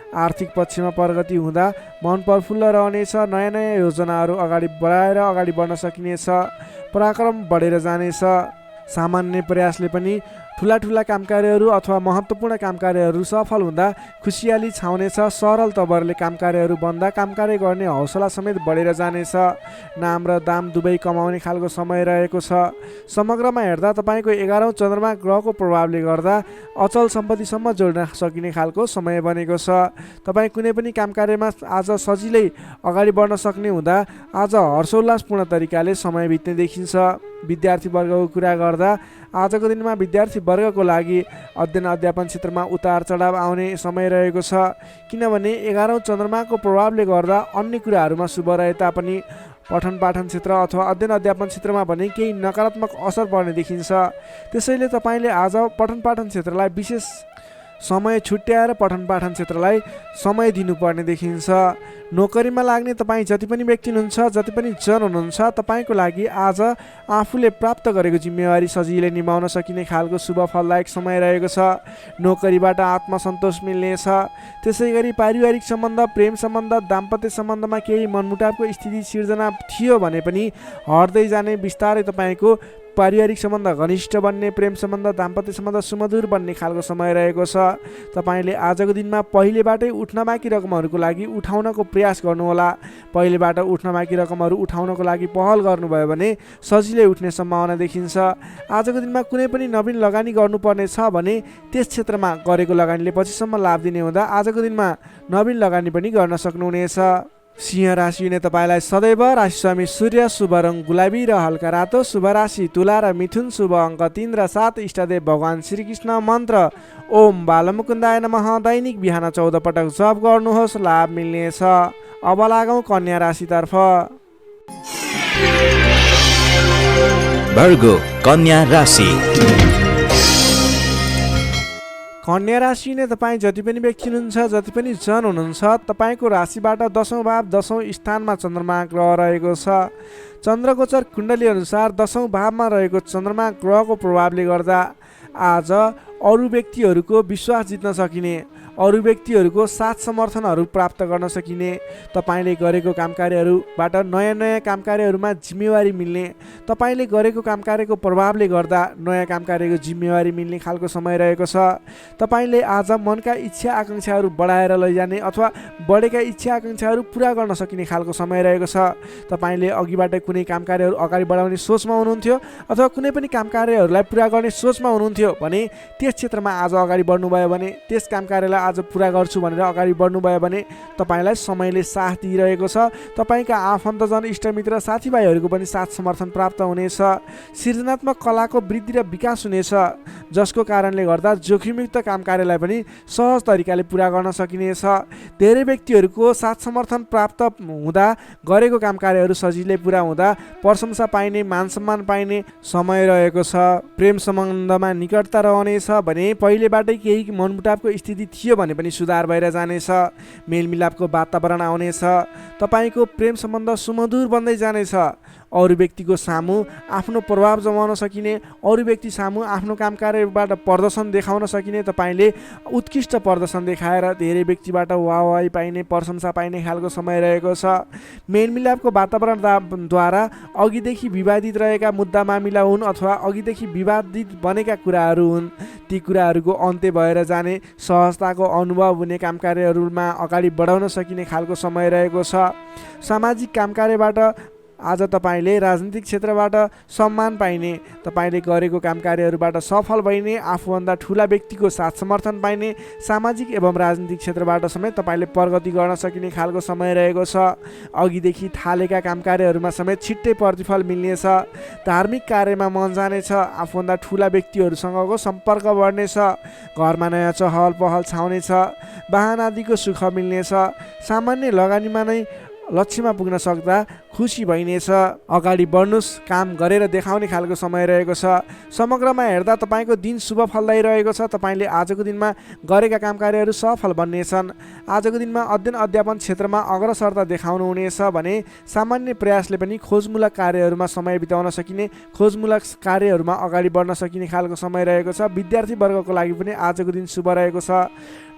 आर्थिक पक्षमा प्रगति हुँदा मन प्रफुल्ल रहनेछ। नयाँ नयाँ योजनाहरू अगाडि बढाएर अगाडि बढ्न सकिनेछ। पराक्रम बढेर जानेछ। सामान्य प्रयासले पनि ठुला ठुला काम कार्यहरू अथवा महत्त्वपूर्ण काम कार्यहरू सफल हुँदा खुसियाली छाउनेछ। सरल तवरले काम कार्यहरू बन्दा काम कार्य गर्ने हौसला समेत बढेर जानेछ। नाम र दाम दुवै कमाउने खालको समय रहेको छ। समग्रमा हेर्दा तपाईँको 11औँ चन्द्रमा ग्रहको प्रभावले गर्दा अचल सम्पत्तिसम्म जोड्न सकिने खालको समय बनेको छ। तपाईँ कुनै पनि काम कार्यमा आज सजिलै अगाडि बढ्न सक्ने हुँदा आज हर्षोल्लासपूर्ण तरिकाले समय बित्ने देखिन्छ। विद्यार्थी वर्गको कुरा गर्दा आजको दिनमा विद्यार्थी वर्गको लागि अध्ययन अध्यापन क्षेत्रमा उतार चढाव आउने समय रहेको छ। किनभने 11औँ चन्द्रमाको प्रभावले गर्दा अन्य कुराहरूमा शुभ रहे तापनि पठन पाठन क्षेत्र अथवा अध्ययन अध्यापन क्षेत्रमा भने केही नकारात्मक असर पर्ने देखिन्छ। त्यसैले तपाईँले आज पठन पाठन क्षेत्रलाई विशेष समय छुट्याएर पठन पाठन क्षेत्रलाई समय दिनुपर्ने देखिन्छ। नोकरीमा लाग्ने तपाईँ जति पनि व्यक्ति हुनुहुन्छ, जति पनि जन हुनुहुन्छ, तपाईँको लागि आज आफूले प्राप्त गरेको जिम्मेवारी सजिलै निभाउन सकिने खालको शुभ फलदायक समय रहेको छ। नोकरीबाट आत्मसन्तोष मिल्नेछ। त्यसै गरी पारिवारिक सम्बन्ध, प्रेम सम्बन्ध, दाम्पत्य सम्बन्धमा केही मनमुटावको स्थिति सिर्जना थियो भने पनि हट्दै जाने, बिस्तारै तपाईँको पारिवारिक सम्बन्ध घनिष्ठ बन्ने, प्रेम सम्बन्ध, दाम्पत्य सम्बन्ध सुमधुर बन्ने खालको समय रहेको छ। तपाईँले आजको दिनमा पहिलेबाटै उठ्न बाँकी रकमहरूको लागि उठाउनको प्रयास गर्नुहोला। पहिलेबाट उठ्न बाँकी रकमहरू उठाउनको लागि पहल गर्नुभयो भने सजिलै उठ्ने सम्भावना देखिन्छ। आजको दिनमा कुनै पनि नवीन लगानी गर्नुपर्ने छ भने त्यस क्षेत्रमा गरेको लगानीले पछिसम्म लाभ दिने हुँदा आजको दिनमा नवीन लगानी पनि गर्न सक्नुहुनेछ। सिंह राशिले तपाईँलाई सदैव राशिस्वामी सूर्य, शुभ रङ गुलाबी र हल्का रातो, शुभ राशि तुला र मिथुन, शुभ अङ्क 3 र 7, इष्टदेव भगवान श्रीकृष्ण, मन्त्र ओम बालमुकुन्दाय नमः। दैनिक बिहान 14 पटक जप गर्नुहोस्, लाभ मिल्नेछ। अब लागौँ कन्या राशितर्फ।
वर्गो कन्या राशि।
कन्या राशि नै तपाईँ जति पनि व्यक्ति हुनुहुन्छ, जति पनि जन हुनुहुन्छ, तपाईँको राशिबाट 10औँ भाव 10औँ स्थानमा चन्द्रमा ग्रह रहेको छ। चन्द्रगोचर कुण्डली अनुसार 10औँ भावमा रहेको चन्द्रमा ग्रहको प्रभावले गर्दा आज अरू व्यक्तिहरूको विश्वास जित्न सकिने, अरू व्यक्तिहरूको साथ समर्थनहरू प्राप्त गर्न सकिने, तपाईँले गरेको काम कार्यहरूबाट नयाँ नयाँ काम कार्यहरूमा जिम्मेवारी मिल्ने, तपाईँले गरेको काम कार्यको प्रभावले गर्दा नयाँ काम कार्यको जिम्मेवारी मिल्ने खालको समय रहेको छ। तपाईँले आज मनका इच्छा आकाङ्क्षाहरू बढाएर लैजाने अथवा बढेका इच्छा आकाङ्क्षाहरू पुरा गर्न सकिने खालको समय रहेको छ। तपाईँले अघिबाट कुनै काम कार्यहरू अगाडि बढाउने सोचमा हुनुहुन्थ्यो अथवा कुनै पनि काम कार्यहरूलाई पुरा गर्ने सोचमा हुनुहुन्थ्यो भने त्यस क्षेत्रमा आज अगाडि बढ्नुभयो भने, त्यस काम कार्यलाई आज पुरा गर्छु भनेर अगाडि बढ्नुभयो भने तपाईँलाई समयले साथ दिइरहेको छ। तपाईँका आफन्तजन, इष्टमित्र, साथीभाइहरूको पनि साथ समर्थन प्राप्त हुनेछ। सृजनात्मक कलाको वृद्धि र विकास हुनेछ, जसको कारणले गर्दा जोखिमयुक्त काम कार्यलाई पनि सहज तरिकाले पुरा गर्न सकिनेछ। धेरै व्यक्तिहरूको साथ समर्थन प्राप्त हुँदा गरेको काम कार्यहरू सजिलै पुरा हुँदा प्रशंसा पाइने, मान सम्मान पाइने समय रहेको छ। प्रेम सम्बन्धमा निकटता रहनेछ भने पहिलेबाटै केही मनमुटावको स्थिति थियो भने पनि सुधार भएर जानेछ। मेलमिलापको वातावरण आउनेछ। तपाईँको प्रेम सम्बन्ध सुमधुर बन्दै जानेछ। अरू व्यक्तिको सामु आफ्नो प्रभाव जमाउन सकिने, अरू व्यक्ति सामु आफ्नो काम कार्यबाट प्रदर्शन देखाउन सकिने, तपाईँले उत्कृष्ट प्रदर्शन देखाएर धेरै व्यक्तिबाट वाहवाही पाइने, प्रशंसा पाइने खालको समय रहेको छ। मेलमिलापको वातावरणद्वारा अघिदेखि विवादित रहेका मुद्दा मामिला हुन् अथवा अघिदेखि विवादित बनेका कुराहरू हुन्, ती कुराहरूको अन्त्य भएर जाने, सहजताको अनुभव हुने, काम कार्यहरूमा अगाडि बढाउन सकिने खालको समय रहेको छ। सामाजिक काम कार्यबाट आज तपाईँले राजनीतिक क्षेत्रबाट सम्मान पाइने, तपाईँले गरेको काम कार्यहरूबाट सफल भइने, आफूभन्दा ठुला व्यक्तिको साथ समर्थन पाइने, सामाजिक एवं राजनीतिक क्षेत्रबाट समेत तपाईँले प्रगति गर्न सकिने खालको समय रहेको छ। अघिदेखि थालेका काम कार्यहरूमा समेत छिट्टै प्रतिफल मिल्नेछ। धार्मिक कार्यमा मन जानेछ। आफूभन्दा ठुला व्यक्तिहरूसँगको सम्पर्क बढ्नेछ। घरमा नयाँ चहल पहल छाउनेछ। वाहन आदिको सुख मिल्नेछ। सामान्य लगानीमा नै लक्ष्यमा पुग्न सक्दा खुसी भइनेछ। अगाडि बढ्नुहोस्, काम गरेर देखाउने खालको समय रहेको छ। समग्रमा हेर्दा तपाईँको दिन शुभ फलदायी रहेको छ। तपाईँले आजको दिनमा गरेका काम कार्यहरू सफल बन्नेछन्। आजको दिनमा अध्ययन अध्यापन क्षेत्रमा अग्रसरता देखाउनुहुनेछ भने सामान्य प्रयासले पनि खोजमूलक कार्यहरूमा समय बिताउन सकिने, खोजमूलक कार्यहरूमा अगाडि बढ्न सकिने खालको समय रहेको छ। विद्यार्थी वर्गको लागि पनि आजको दिन शुभ रहेको छ।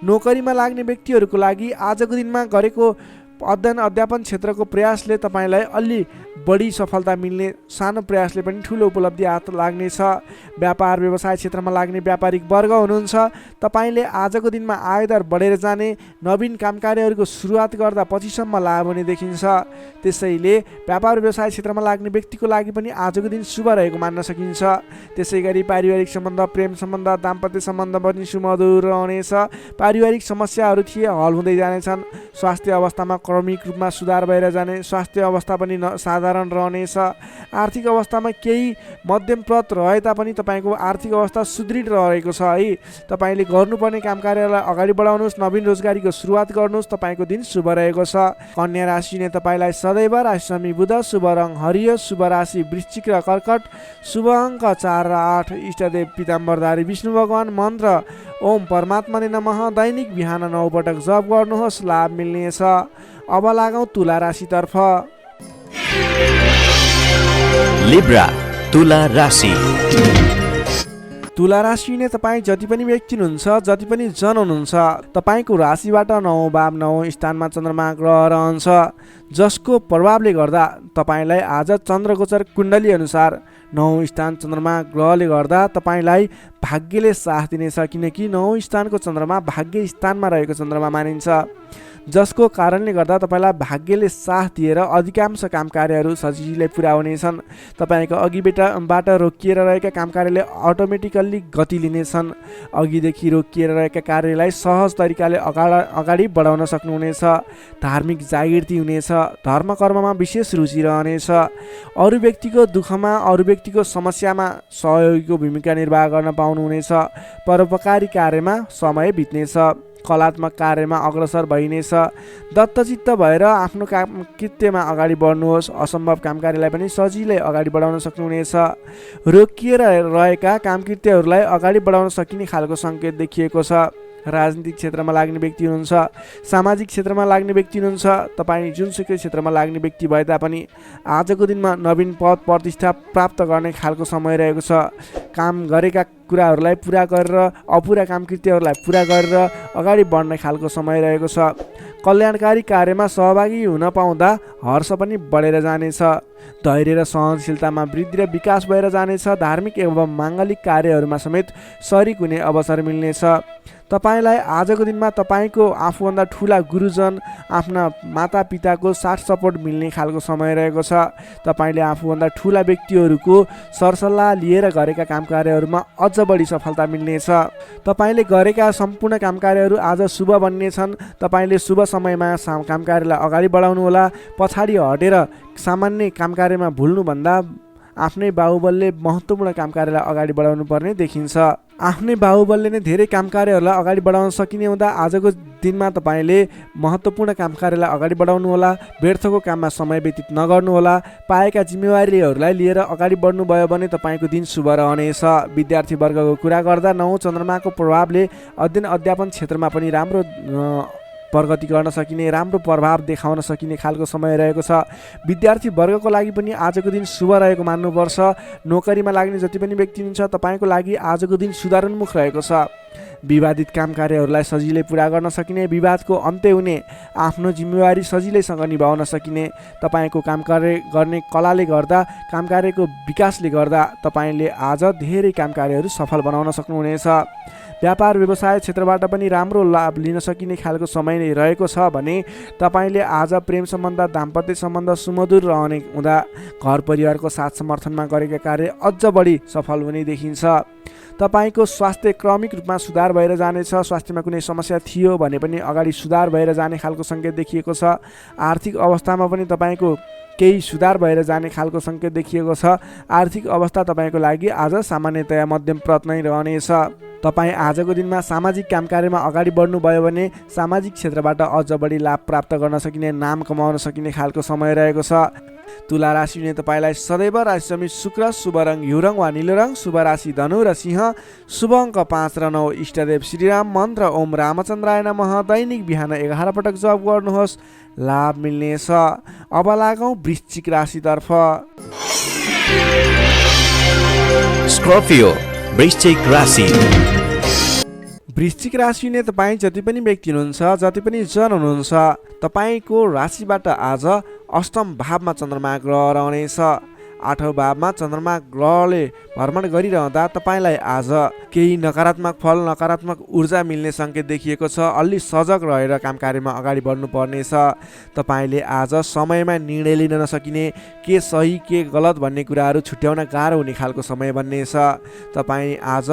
नोकरीमा लाग्ने व्यक्तिहरूको लागि आजको दिनमा गरेको अध्ययन अध्यापन क्षेत्रको प्रयासले तपाईँलाई अलि बढी सफलता मिल्ने, सानो प्रयासले पनि ठुलो उपलब्धि हात लाग्नेछ। व्यापार व्यवसाय क्षेत्रमा लाग्ने व्यापारिक वर्ग हुनुहुन्छ, तपाईँले आजको दिनमा आयदर बढेर जाने, नवीन काम कार्यहरूको सुरुवात गर्दा पछिसम्म लाभ हुने देखिन्छ। त्यसैले व्यापार व्यवसाय क्षेत्रमा लाग्ने व्यक्तिको लागि पनि आजको दिन शुभ रहेको मान्न सकिन्छ। त्यसै गरी पारिवारिक सम्बन्ध, प्रेम सम्बन्ध, दाम्पत्य सम्बन्ध पनि सुमधुर रहनेछ। पारिवारिक समस्याहरू थिए हल हुँदै जानेछन्। स्वास्थ्य अवस्थामा क्रमिक रूपमा सुधार भएर जाने, स्वास्थ्य अवस्था पनि साधारण रहनेछ। आर्थिक अवस्थामा केही मध्यमप्रद रहे तापनि तपाईँको आर्थिक अवस्था सुदृढ रहेको छ है। तपाईँले गर्नुपर्ने काम कार्यलाई अगाडि बढाउनुहोस्, नवीन रोजगारीको सुरुवात गर्नुहोस्। तपाईँको दिन शुभ रहेको छ। कन्या राशिले तपाईँलाई सदैव राशिसमी बुध, शुभ रङ हरियो, शुभ राशि वृश्चिक र कर्कट, शुभ अङ्क 4 र 8, इष्टदेव पीताम्बरधारी विष्णु भगवान, मन्त्र ओम परमात्मा ने नमः। दैनिक बिहान 9 पटक जप गर्नुहोस्, लाभ मिल्नेछ। अब लागौँ तुला राशितर्फ।
लिब्रा तुला राशि।
तुला राशि नै तपाईँ जति पनि व्यक्ति हुनुहुन्छ, जति पनि जन हुनुहुन्छ, तपाईँको राशिबाट 9 भाव 9 स्थानमा चन्द्रमा ग्रह रहन्छ, जसको प्रभावले गर्दा तपाईँलाई आज चन्द्रगोचर कुण्डली अनुसार 9 स्थान चन्द्रमा ग्रहले गर्दा तपाईँलाई भाग्यले साथ दिनेछ। किनकि 9 स्थानको चन्द्रमा भाग्य स्थानमा रहेको चन्द्रमा मानिन्छ, जसको कारणले गर्दा तपाईँलाई भाग्यले साथ दिएर अधिकांश काम कार्यहरू सजिलै पुरा हुनेछन्। तपाईँको अघिबाट रोकिएर रहेका काम कार्यले अटोमेटिकल्ली गति लिनेछन्। अघिदेखि रोकिएर रहेका कार्यलाई सहज तरिकाले अगाडि बढाउन सक्नुहुनेछ। धार्मिक जागृति हुनेछ। धर्म कर्ममा विशेष रुचि रहनेछ। अरू व्यक्तिको दुःखमा, अरू व्यक्तिको समस्यामा सहयोगीको भूमिका निर्वाह गर्न पाउनुहुनेछ। परोपकारी कार्यमा समय बित्नेछ। कलात्मक कार्यमा अग्रसर भइनेछ। दत्तचित्त भएर आफ्नो काम कृत्यमा अगाडि बढ्नुहोस्। असम्भव काम कार्यलाई पनि सजिलै अगाडि बढाउन सक्नुहुनेछ। रोकिएर रहेका काम कृत्यहरूलाई अगाडि बढाउन सकिने खालको सङ्केत देखिएको छ। राजनीतिक क्षेत्रमा लाग्ने व्यक्ति हुनुहुन्छ, सामाजिक क्षेत्रमा लाग्ने व्यक्ति हुनुहुन्छ, तपाईँ जुनसुकै क्षेत्रमा लाग्ने व्यक्ति भए तापनि आजको दिनमा नवीन पद प्रतिष्ठा प्राप्त गर्ने खालको समय रहेको छ। काम गरेका कुराहरूलाई पुरा गरेर, अपुरा काम कृत्यहरूलाई पुरा गरेर अगाडि बढ्ने खालको समय रहेको छ। कल्याणकारी कार्यमा सहभागी हुन पाउँदा हर्ष पनि बढेर जानेछ। धैर्य र सहनशीलतामा वृद्धि र विकास भएर जानेछ। धार्मिक एवं माङ्गलिक कार्यहरूमा समेत शरिक हुने अवसर मिल्नेछ। तपाईँलाई आजको दिनमा तपाईँको आफूभन्दा ठुला गुरुजन, आफ्ना मातापिताको साथ सपोर्ट मिल्ने खालको समय रहेको छ। तपाईँले आफूभन्दा ठुला व्यक्तिहरूको सरसल्लाह लिएर गरेका काम कार्यहरूमा अझ बढी सफलता मिल्नेछ। तपाईँले गरेका सम्पूर्ण काम कार्यहरू आज शुभ बन्नेछन्। तपाईँले शुभ समयमा काम कार्यलाई अगाडि बढाउनुहोला। पछाडि हटेर सामान्य काम कार्यमा भुल्नुभन्दा आफ्नै बाहुबलले महत्त्वपूर्ण काम कार्यलाई अगाडि बढाउनु पर्ने देखिन्छ। आफ्नै बाहुबलले नै धेरै काम कार्यहरूलाई अगाडि बढाउन सकिने हुँदा आजको दिनमा तपाईँले महत्त्वपूर्ण काम कार्यलाई अगाडि बढाउनुहोला। व्यर्थको काममा समय व्यतीत नगर्नुहोला। पाएका जिम्मेवारीहरूलाई लिएर अगाडि बढ्नुभयो भने तपाईँको दिन शुभ रहनेछ। विद्यार्थी वर्गको कुरा गर्दा 9 चन्द्रमाको प्रभावले अध्ययन अध्यापन क्षेत्रमा पनि राम्रो प्रगति गर्न सकिने, राम्रो प्रभाव देखाउन सकिने खालको समय रहेको छ। विद्यार्थी वर्गको लागि पनि आजको दिन शुभ रहेको मान्नुपर्छ। नोकरीमा लाग्ने जति पनि व्यक्ति हुनुहुन्छ, तपाईँको लागि आजको दिन सुधारोन्मुख रहेको छ। विवादित काम कार्यहरूलाई सजिलै पुरा गर्न सकिने, विवादको अन्त्य हुने, आफ्नो जिम्मेवारी सजिलैसँग निभाउन सकिने, तपाईँको काम कार्य गर्ने कलाले गर्दा, काम कार्यको विकासले गर्दा तपाईँले आज धेरै काम कार्यहरू सफल बनाउन सक्नुहुनेछ। व्यापार व्यवसाय क्षेत्रबाट पनि राम्रो लाभ लिन सकिने खालको समय नै रहेको छ भने तपाईँले आज प्रेम सम्बन्ध, दाम्पत्य सम्बन्ध सुमधुर रहने हुँदा घर परिवारको साथ समर्थनमा गरेका कार्य अझ बढी सफल हुने देखिन्छ। तपाईँको स्वास्थ्य क्रमिक रूपमा सुधार भएर जानेछ। स्वास्थ्यमा कुनै समस्या थियो भने पनि अगाडि सुधार भएर जाने खालको सङ्केत देखिएको छ। आर्थिक अवस्थामा पनि तपाईँको केही सुधार भएर जाने खालको सङ्केत देखिएको छ। आर्थिक अवस्था तपाईँको लागि आज सामान्यतया मध्यमप्रद नै रहनेछ। तपाईँ आजको दिनमा सामाजिक काम कार्यमा अगाडि बढ्नुभयो भने सामाजिक क्षेत्रबाट अझ बढी लाभ प्राप्त गर्न सकिने, नाम कमाउन सकिने खालको समय रहेको छ। तुला राशिले तपाईँलाई सदैव राशि समित शुक्र, शुभ रङ हिउँ रङ वा निलो रङ, शुभ राशि धनु र सिंह, शुभ अङ्क 5 र 9, इष्टदेव श्रीराम, मन्त्र ओम रामचन्द्राय नमः। दैनिक बिहान 11 पटक जप गर्नुहोस्, लाभ मिल्नेछ। अब लागौँ वृश्चिक राशितर्फ।
स्कर्पियो वृश्चिक राशि।
वृश्चिक राशिले तपाईँ जति पनि व्यक्ति हुनुहुन्छ, जति पनि जन हुनुहुन्छ, तपाईँको राशिबाट आज अष्टम भावमा चन्द्रमा ग्रह रहनेछ। 8औं भावमा चन्द्रमा ग्रहले भ्रमण गरिरहँदा तपाईँलाई आज केही नकारात्मक फल, नकारात्मक ऊर्जा मिल्ने सङ्केत देखिएको छ। अलि सजग रहेर काम कार्यमा अगाडि बढ्नुपर्नेछ। तपाईँले आज समयमा निर्णय लिन नसकिने, के सही के गलत भन्ने कुराहरू छुट्याउन गाह्रो हुने खालको समय बन्नेछ। तपाईँ आज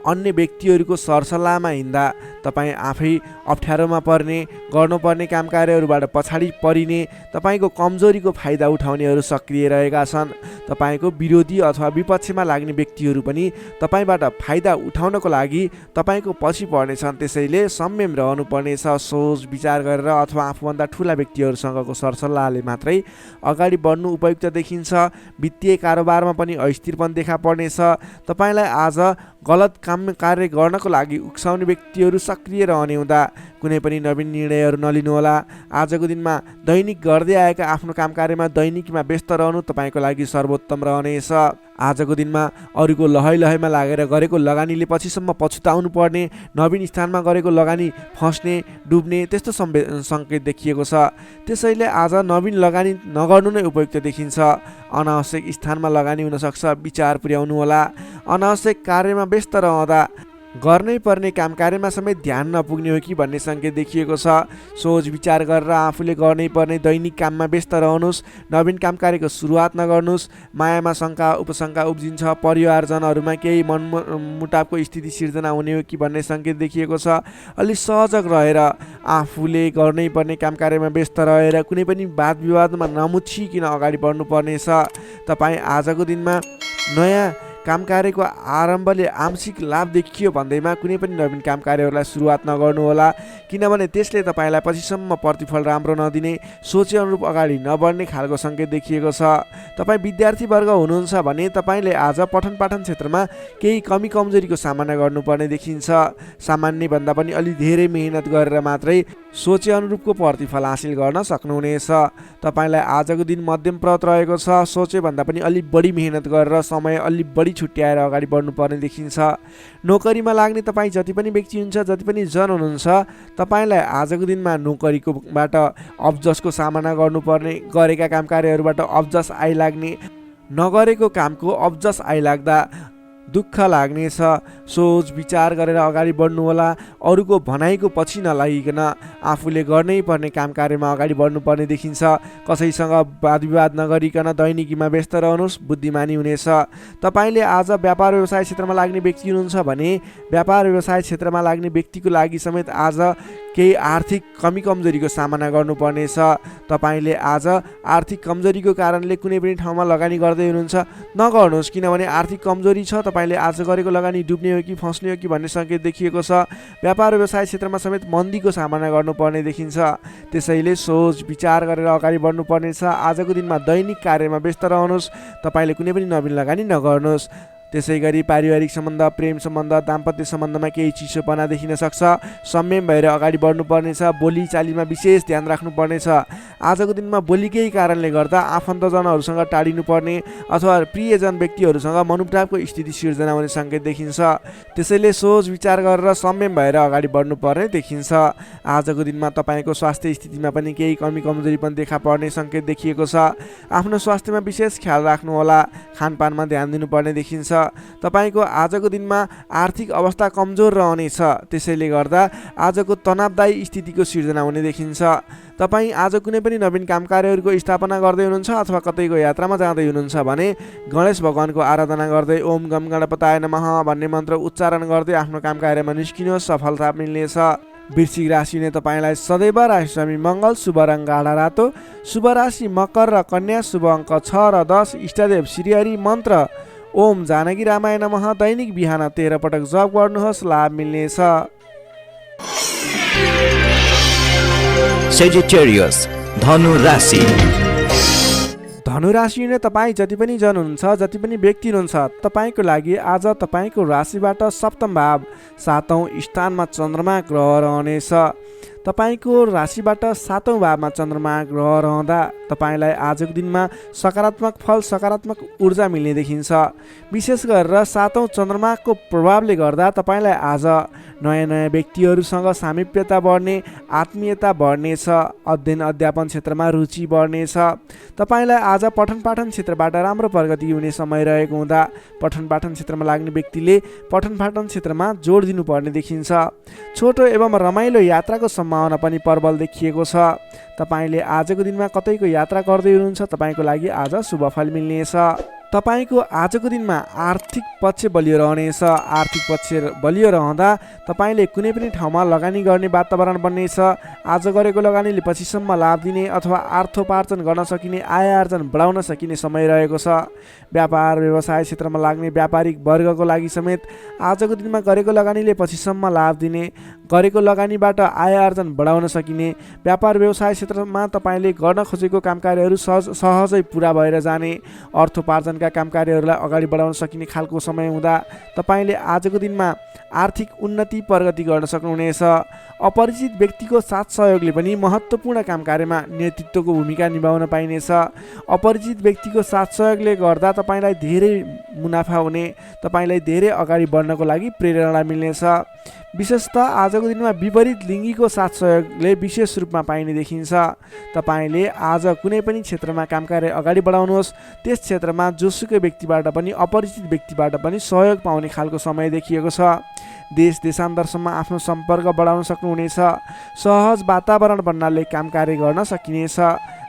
अन्य व्यक्तिहरूको सरसल्लाहमा हिँड्दा तपाईँ आफै अप्ठ्यारोमा पर्ने, गर्नुपर्ने काम कार्यहरूबाट पछाडि परिने, तपाईँको कमजोरीको फाइदा उठाउनेहरू सक्रिय रहेका छन्। तपाईँको विरोधी अथवा विपक्षमा लाग्ने व्यक्तिहरू पनि तपाईँबाट फाइदा उठाउनको लागि तपाईँको पछि पर्नेछन्। त्यसैले संयम रहनुपर्नेछ। सोच विचार गरेर अथवा आफूभन्दा ठुला व्यक्तिहरूसँगको सरसल्लाहले मात्रै अगाडि बढ्नु उपयुक्त देखिन्छ। वित्तीय कारोबारमा पनि अस्थिरपन देखा पर्नेछ। तपाईँलाई आज गलत काम कार्य गर्नको लागि उक्साउने व्यक्तिहरू सक्रिय रहने हुँदा कुनै पनि नवीन निर्णयहरू नलिनुहोला। आजको दिनमा दैनिक गर्दै आएका आफ्नो काम कार्यमा दैनिकमा व्यस्त रहनु तपाईँको लागि सर्वोत्तम रहनेछ। आजको दिनमा अरूको लहै लहैमा लागेर गरेको लगानीले पछिसम्म पछुताउनु पर्ने, नवीन स्थानमा गरेको लगानी फस्ने, डुब्ने त्यस्तो सङ्केत देखिएको छ। त्यसैले आज नवीन लगानी नगर्नु नै उपयुक्त देखिन्छ। अनावश्यक स्थानमा लगानी हुनसक्छ, विचार पुर्याउनु होला। अनावश्यक कार्यमा व्यस्त रहँदा गर्नै पर्ने काम कार्यमा समेत ध्यान नपुग्ने हो कि भन्ने सङ्केत देखिएको छ। सोच विचार गरेर आफूले गर्नै पर्ने दैनिक काममा व्यस्त रहनुहोस्। नवीन काम कार्यको सुरुवात नगर्नुहोस्। मायामा शङ्का उपशङ्का उब्जिन्छ। परिवारजनहरूमा केही मनमुटावको स्थिति सिर्जना हुने हो कि भन्ने सङ्केत देखिएको छ। अलि सहजग रहेर आफूले गर्नै पर्ने काम कार्यमा व्यस्त रहेर कुनै पनि वाद विवादमा नमुछिकन अगाडि बढ्नुपर्नेछ। तपाईँ आजको दिनमा नयाँ काम कार्यको आरम्भले आंशिक लाभ देखियो भन्दैमा कुनै पनि नवीन काम कार्यहरूलाई सुरुवात नगर्नुहोला, किनभने त्यसले तपाईँलाई पछिसम्म प्रतिफल राम्रो नदिने, सोचे अनुरूप अगाडि नबढ्ने खालको सङ्केत देखिएको छ। तपाईँ विद्यार्थी वर्ग हुनुहुन्छ भने तपाईँले आज पठन पाठन क्षेत्रमा केही कमी कमजोरीको सामना गर्नुपर्ने देखिन्छ। सामान्यभन्दा पनि अलि धेरै मेहनत गरेर मात्रै सोचे अनुरूपको प्रतिफल हासिल गर्न सक्नुहुनेछ। तपाईँलाई आजको दिन मध्यमप्रद रहेको छ। सोचे भन्दा पनि अलि बढी मेहनत गरेर समय अलि बढी छुट्याएर अगाडि बढ्नुपर्ने देखिन्छ। नोकरीमा लाग्ने तपाईँ जति पनि व्यक्ति हुन्छ, जति पनि जन हुनुहुन्छ, तपाईँलाई आजको दिनमा नोकरीकोबाट अब्जसको सामना गर्नुपर्ने, गरेका काम कार्यहरूबाट अब्जस आइलाग्ने, नगरेको कामको अब्जस आइलाग्दा दुःख लाग्नेछ। सोच विचार गरेर अगाडि बढ्नु होला। अरूको भनाइको पछि नलागिकन आफूले गर्नै पर्ने काम कार्यमा अगाडि बढ्नुपर्ने देखिन्छ। कसैसँग वाद विवाद नगरिकन दैनिकीमा व्यस्त रहनुहोस्, बुद्धिमानी हुनेछ। तपाईँले आज व्यापार व्यवसाय क्षेत्रमा लाग्ने व्यक्ति हुनुहुन्छ भने व्यापार व्यवसाय क्षेत्रमा लाग्ने व्यक्तिको लागि समेत आज केही आर्थिक कमी कमजोरीको सामना गर्नुपर्नेछ। तपाईँले आज आर्थिक कमजोरीको कारणले कुनै पनि ठाउँमा लगानी गर्दै हुनुहुन्छ, नगर्नुहोस्, किनभने आर्थिक कमजोरी छ। तपाईँले आज गरेको लगानी डुब्ने हो कि फस्ने हो कि भन्ने सङ्केत देखिएको छ। व्यापार व्यवसाय क्षेत्रमा समेत मन्दीको सामना गर्नुपर्ने देखिन्छ। त्यसैले सोच विचार गरेर अगाडि बढ्नुपर्नेछ। आजको दिनमा दैनिक कार्यमा व्यस्त रहनुहोस्। तपाईँले कुनै पनि नवीन लगानी नगर्नुहोस्। त्यसै गरी पारिवारिक सम्बन्ध, प्रेम सम्बन्ध, दाम्पत्य सम्बन्धमा केही चिसोपना देखिन सक्छ। संयम भएर अगाडि बढ्नुपर्नेछ। बोली चालीमा विशेष ध्यान राख्नुपर्नेछ। आजको दिनमा बोलीकै कारणले गर्दा आफन्तजनहरूसँग टाढिनुपर्ने अथवा प्रियजन व्यक्तिहरूसँग मनमुटावको स्थिति सिर्जना हुने सङ्केत देखिन्छ। त्यसैले सोच विचार गरेर संयम भएर अगाडि बढ्नुपर्ने देखिन्छ। आजको दिनमा तपाईँको स्वास्थ्य स्थितिमा पनि केही कमी कमजोरी पनि देखा पर्ने सङ्केत देखिएको छ। आफ्नो स्वास्थ्यमा विशेष ख्याल राख्नुहोला। खानपानमा ध्यान दिनुपर्ने देखिन्छ। तपाईँको आजको दिनमा आर्थिक अवस्था कमजोर रहनेछ। त्यसैले गर्दा आजको तनावदायी स्थितिको सिर्जना हुने देखिन्छ। तपाईँ आज कुनै पनि नवीन काम कार्यहरूको स्थापना गर्दै हुनुहुन्छ अथवा कतैको यात्रामा जाँदै हुनुहुन्छ भने गणेश भगवानको आराधना गर्दै ओम गम गणपताय नमः भन्ने मन्त्र उच्चारण गर्दै आफ्नो काम कार्यमा निस्किनुहोस्, सफलता मिल्नेछ। वृश्चिक राशि हुने तपाईँलाई सदैव राशिस्वामी मङ्गल, शुभ रङ गाढा रातो। शुभ राशि मकर र कन्या, शुभ अङ्क 6 र 10। इष्टदेव श्रीहरि। मन्त्र ओम जानकी रामाय नमः। दैनिक बिहान 13 पटक जप गर्नुहोस्, लाभ मिल्नेछ।
सेजिटेरियस धनु राशि।
धनु राशि हुने तपाईँ जति पनि जन हुनुहुन्छ, जति पनि व्यक्ति हुनुहुन्छ, तपाईँको लागि आज तपाईँको राशिबाट सप्तम भाव 7औं स्थानमा चन्द्रमा ग्रह रहनेछ। तपाईँको राशिबाट 7औं भावमा चन्द्रमा ग्रह रहँदा तपाईँलाई आजको दिनमा सकारात्मक फल, सकारात्मक ऊर्जा मिल्ने देखिन्छ। विशेष गरेर 7औं चन्द्रमाको प्रभावले गर्दा तपाईँलाई आज नयाँ नयाँ व्यक्तिहरूसँग सामिप्यता बढ्ने, आत्मीयता बढ्नेछ। अध्ययन अध्यापन क्षेत्रमा रुचि बढ्नेछ। तपाईँलाई आज पठन पाठन क्षेत्रबाट राम्रो प्रगति हुने समय रहेको हुँदा पठन पाठन क्षेत्रमा लाग्ने व्यक्तिले पठन पाठन क्षेत्रमा जोड दिनुपर्ने देखिन्छ। छोटो एवं रमाइलो यात्राको सम्भावना पनि प्रबल देखिएको छ। तपाईँले आजको दिनमा कतैको यात्रा गर्दै हुनुहुन्छ, तपाईँको लागि आज शुभ फल मिल्नेछ। तपाईँको आजको दिनमा आर्थिक पक्ष बलियो रहनेछ। आर्थिक पक्ष बलियो रहँदा तपाईँले कुनै पनि ठाउँमा लगानी गर्ने वातावरण बन्नेछ। आज गरेको लगानीले पछिसम्म लाभ दिने अथवा अर्थोपार्जन गर्न सकिने, आय आर्जन बढाउन सकिने समय रहेको छ। व्यापार व्यवसाय क्षेत्रमा लाग्ने व्यापारिक वर्गको लागि समेत आजको दिनमा गरेको लगानीले पछिसम्म लाभ दिने, गरेको लगानीबाट आय आर्जन बढाउन सकिने, व्यापार व्यवसाय क्षेत्रमा तपाईँले गर्न खोजेको कामकार्यहरू सहजै पुरा भएर जाने, अर्थोपार्जनका कामकार्यहरूलाई अगाडि बढाउन सकिने खालको समय हुँदा तपाईँले आजको दिनमा आर्थिक उन्नति प्रगति गर्न सक्नुहुनेछ। अपरिचित व्यक्तिको साथ सहयोगले पनि महत्त्वपूर्ण कामकार्यमा नेतृत्वको भूमिका निभाउन पाइनेछ। अपरिचित व्यक्तिको साथ सहयोगले गर्दा तपाईँलाई धेरै मुनाफा हुने, तपाईँलाई धेरै अगाडि बढ्नको लागि प्रेरणा मिल्नेछ। विशेषतः आजको दिनमा विपरीत लिङ्गीको साथ सहयोगले विशेष रूपमा पाइने देखिन्छ। तपाईँले आज कुनै पनि क्षेत्रमा कामकार्य अगाडि बढाउनुहोस्, त्यस क्षेत्रमा जोसुकै व्यक्तिबाट पनि, अपरिचित व्यक्तिबाट पनि सहयोग पाउने खालको समय देखिएको छ। देश देशान्तरसम्म आफ्नो सम्पर्क बढाउन सक्नुहुनेछ। सहज वातावरण बन्नाले कामकार्य गर्न सकिनेछ।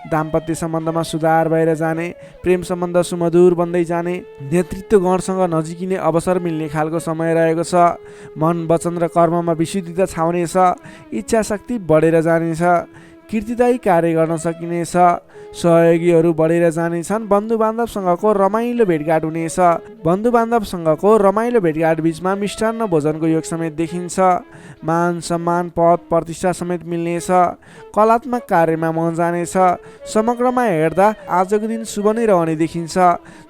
दाम्पत्य सम्बन्धमा सुधार भएर जाने, प्रेम सम्बन्ध सुमधुर बन्दै जाने, नेतृत्व गणसँग नजिकिने अवसर मिल्ने खालको समय रहेको छ। मन, वचन र कर्ममा विशुद्धता छाउनेछ। इच्छा शक्ति बढेर जानेछ। कीर्तिदायी कार्य गर्न सकिनेछ। सहयोगीहरू बढेर जानेछन्। बन्धु बान्धवसँगको रमाइलो भेटघाट हुनेछ। बन्धु बान्धवसँगको रमाइलो भेटघाट बिचमा मिष्टान्न भोजनको योग समेत देखिन्छ। मान सम्मान, पद प्रतिष्ठा समेत मिल्नेछ। कलात्मक कार्यमा मन जानेछ। समग्रमा हेर्दा आजको दिन शुभ नै रहने देखिन्छ।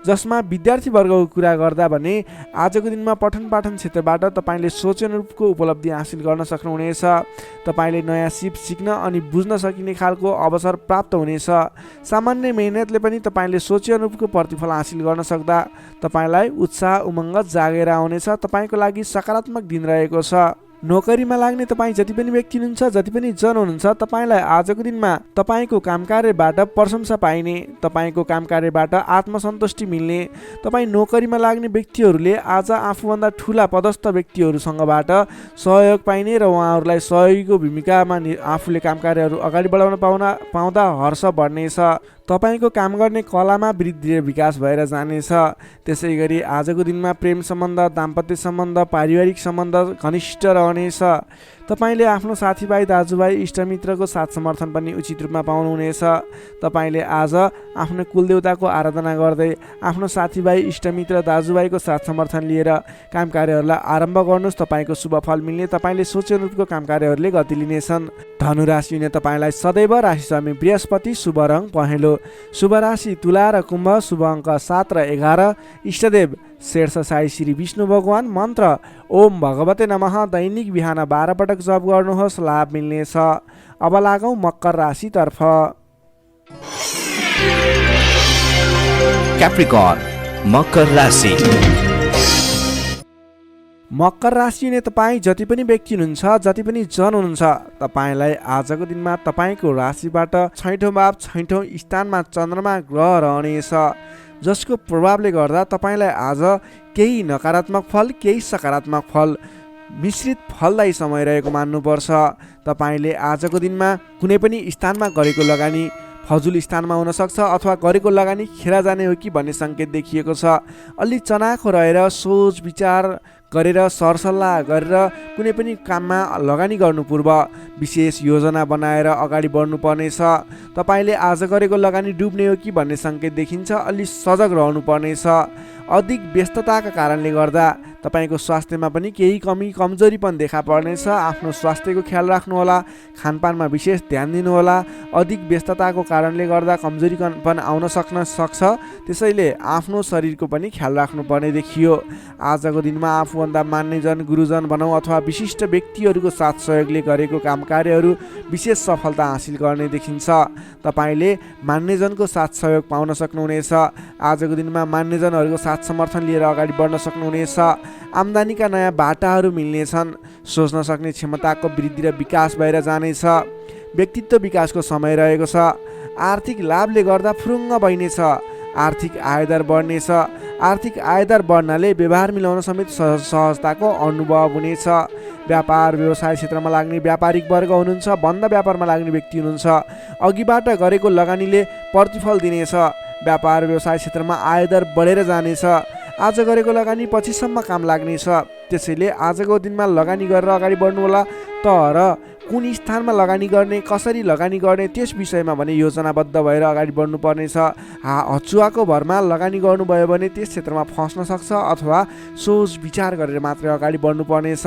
जसमा विद्यार्थी वर्गको कुरा गर्दा भने आजको दिनमा पठन पाठन क्षेत्रबाट तपाईँले सोचे अनुरूपको उपलब्धि हासिल गर्न सक्नुहुनेछ। तपाईँले नयाँ सिप सिक्न अनि बुझ्न सकिने खालको अवसर प्राप्त हुनेछ। सामान्य मेहनतले पनि तपाईँले सोचे अनुरूपको प्रतिफल हासिल गर्न सक्दा तपाईँलाई उत्साह उमङ्ग जागेर आउनेछ। तपाईँको लागि सकारात्मक दिन रहेको छ। नोकरीमा लाग्ने तपाईँ जति पनि व्यक्ति हुनुहुन्छ, जति पनि जन हुनुहुन्छ, तपाईँलाई आजको दिनमा तपाईँको कामकार्यबाट प्रशंसा पाइने, तपाईँको कामकार्यबाट आत्मसन्तुष्टि मिल्ने। तपाईँ नोकरीमा लाग्ने व्यक्तिहरूले आज आफूभन्दा ठुला पदस्थ व्यक्तिहरूसँगबाट सहयोग पाइने र उहाँहरूलाई सहयोगीको भूमिकामा आफूले कामकार्यहरू अगाडि बढाउन पाउँदा हर्ष बढ्नेछ। तपाईँको काम गर्ने कलामा वृद्धि र विकास भएर जानेछ। त्यसै गरी आजको दिनमा प्रेम सम्बन्ध, दाम्पत्य सम्बन्ध, पारिवारिक सम्बन्ध घनिष्ठ रहनेछ। तपाईँले आफ्नो साथीभाइ, दाजुभाइ, इष्टमित्रको साथ समर्थन पनि उचित रूपमा पाउनुहुनेछ। तपाईँले आज आफ्नो कुलदेवताको आराधना गर्दै आफ्नो साथीभाइ, इष्टमित्र, दाजुभाइको साथ समर्थन लिएर काम कार्यहरूलाई आरम्भ गर्नुहोस्। तपाईँको शुभ फल मिल्ने, तपाईँले सोचे अनुरूपको काम कार्यहरूले गति लिनेछन्। धनु राशि हुने तपाईँलाई सदैव राशिस्वामी बृहस्पति, शुभ रङ पहेँलो। शुभ राशि तुला र कुम्भ, शुभ अङ्क 7 र 11। इष्टदेव शेर्ष साई श्री विष्णु भगवान। मन्त्र ओम भगवते नमः। दैनिक बिहान 12 पटक जप गर्नुहोस्, लाभ मिल्नेछ। अब लागौँ मकर राशितर्फ।
क्याप्रिकर्न मकर राशि।
मकर राशि हुने तपाईँ जति पनि व्यक्ति हुनुहुन्छ, जति पनि जन हुनुहुन्छ, तपाईँलाई आजको दिनमा तपाईँको राशिबाट 6औं भाव 6औं स्थानमा चन्द्रमा ग्रह रहनेछ। जसको प्रभावले गर्दा तपाईँलाई आज केही नकारात्मक फल, केही सकारात्मक फल मिश्रित फलदायी समय रहेको मान्नुपर्छ। तपाईँले आजको दिनमा कुनै पनि स्थानमा गरेको लगानी फजुल स्थानमा हुनसक्छ अथवा गरेको लगानी खेर जाने हो कि भन्ने सङ्केत देखिएको छ। अलि चनाखो रहेर सोच विचार गरेर सरसल्लाह गरेर कुनै पनि काममा लगानी गर्नु पूर्व विशेष योजना बनाएर अगाडि बढ्नुपर्नेछ। तपाईँले आज गरेको लगानी डुब्ने हो कि भन्ने सङ्केत देखिन्छ। अलि सजग रहनुपर्नेछ। अधिक व्यस्तताका कारणले गर्दा तपाईँको स्वास्थ्यमा पनि केही कमजोरी पनि देखा पर्नेछ। आफ्नो स्वास्थ्यको ख्याल राख्नुहोला। खानपानमा विशेष ध्यान दिनुहोला। अधिक व्यस्तताको कारणले गर्दा कमजोरी पनि आउन सक्छ। त्यसैले आफ्नो शरीरको पनि ख्याल राख्नुपर्ने देखियो। आजको दिनमा आफूभन्दा मान्यजन गुरुजन भनौँ अथवा विशिष्ट व्यक्तिहरूको साथ सहयोगले गरेको काम कार्यहरू विशेष सफलता हासिल गर्ने देखिन्छ। तपाईँले मान्यजनको साथ सहयोग पाउन सक्नुहुनेछ। आजको दिनमा मान्यजनहरूको साथ समर्थन लिएर अगाडि बढ्न सक्नुहुनेछ। आम्दानीका नयाँ बाटाहरू मिल्नेछन्। सोच्न सक्ने क्षमताको वृद्धि र विकास भएर जानेछ। व्यक्तित्व विकासको समय रहेको छ। आर्थिक लाभले गर्दा फुरुङ्ग बढ्नेछ। आर्थिक आयदर बढ्नेछ। आर्थिक आयदर बढ्नाले व्यवहार मिलाउन समेत सहजताको अनुभव हुनेछ। व्यापार व्यवसाय क्षेत्रमा लाग्ने व्यापारिक वर्ग हुनुहुन्छ। बन्द व्यापारमा लाग्ने व्यक्ति हुनुहुन्छ। अघिबाट गरेको लगानीले प्रतिफल दिनेछ। व्यापार व्यवसाय क्षेत्रमा आयदर बढेर जानेछ। आज गरेको लगानी पछिसम्म काम लाग्नेछ। त्यसैले आजको दिनमा लगानी गरेर अगाडि बढ्नुहोला। तर कुन स्थानमा लगानी गर्ने, कसरी लगानी गर्ने त्यस विषयमा भने योजनाबद्ध भएर अगाडि बढ्नुपर्नेछ। हचुवाको भरमा लगानी गर्नुभयो भने त्यस क्षेत्रमा फस्न सक्छ अथवा सोच विचार गरेर मात्रै अगाडि बढ्नुपर्नेछ।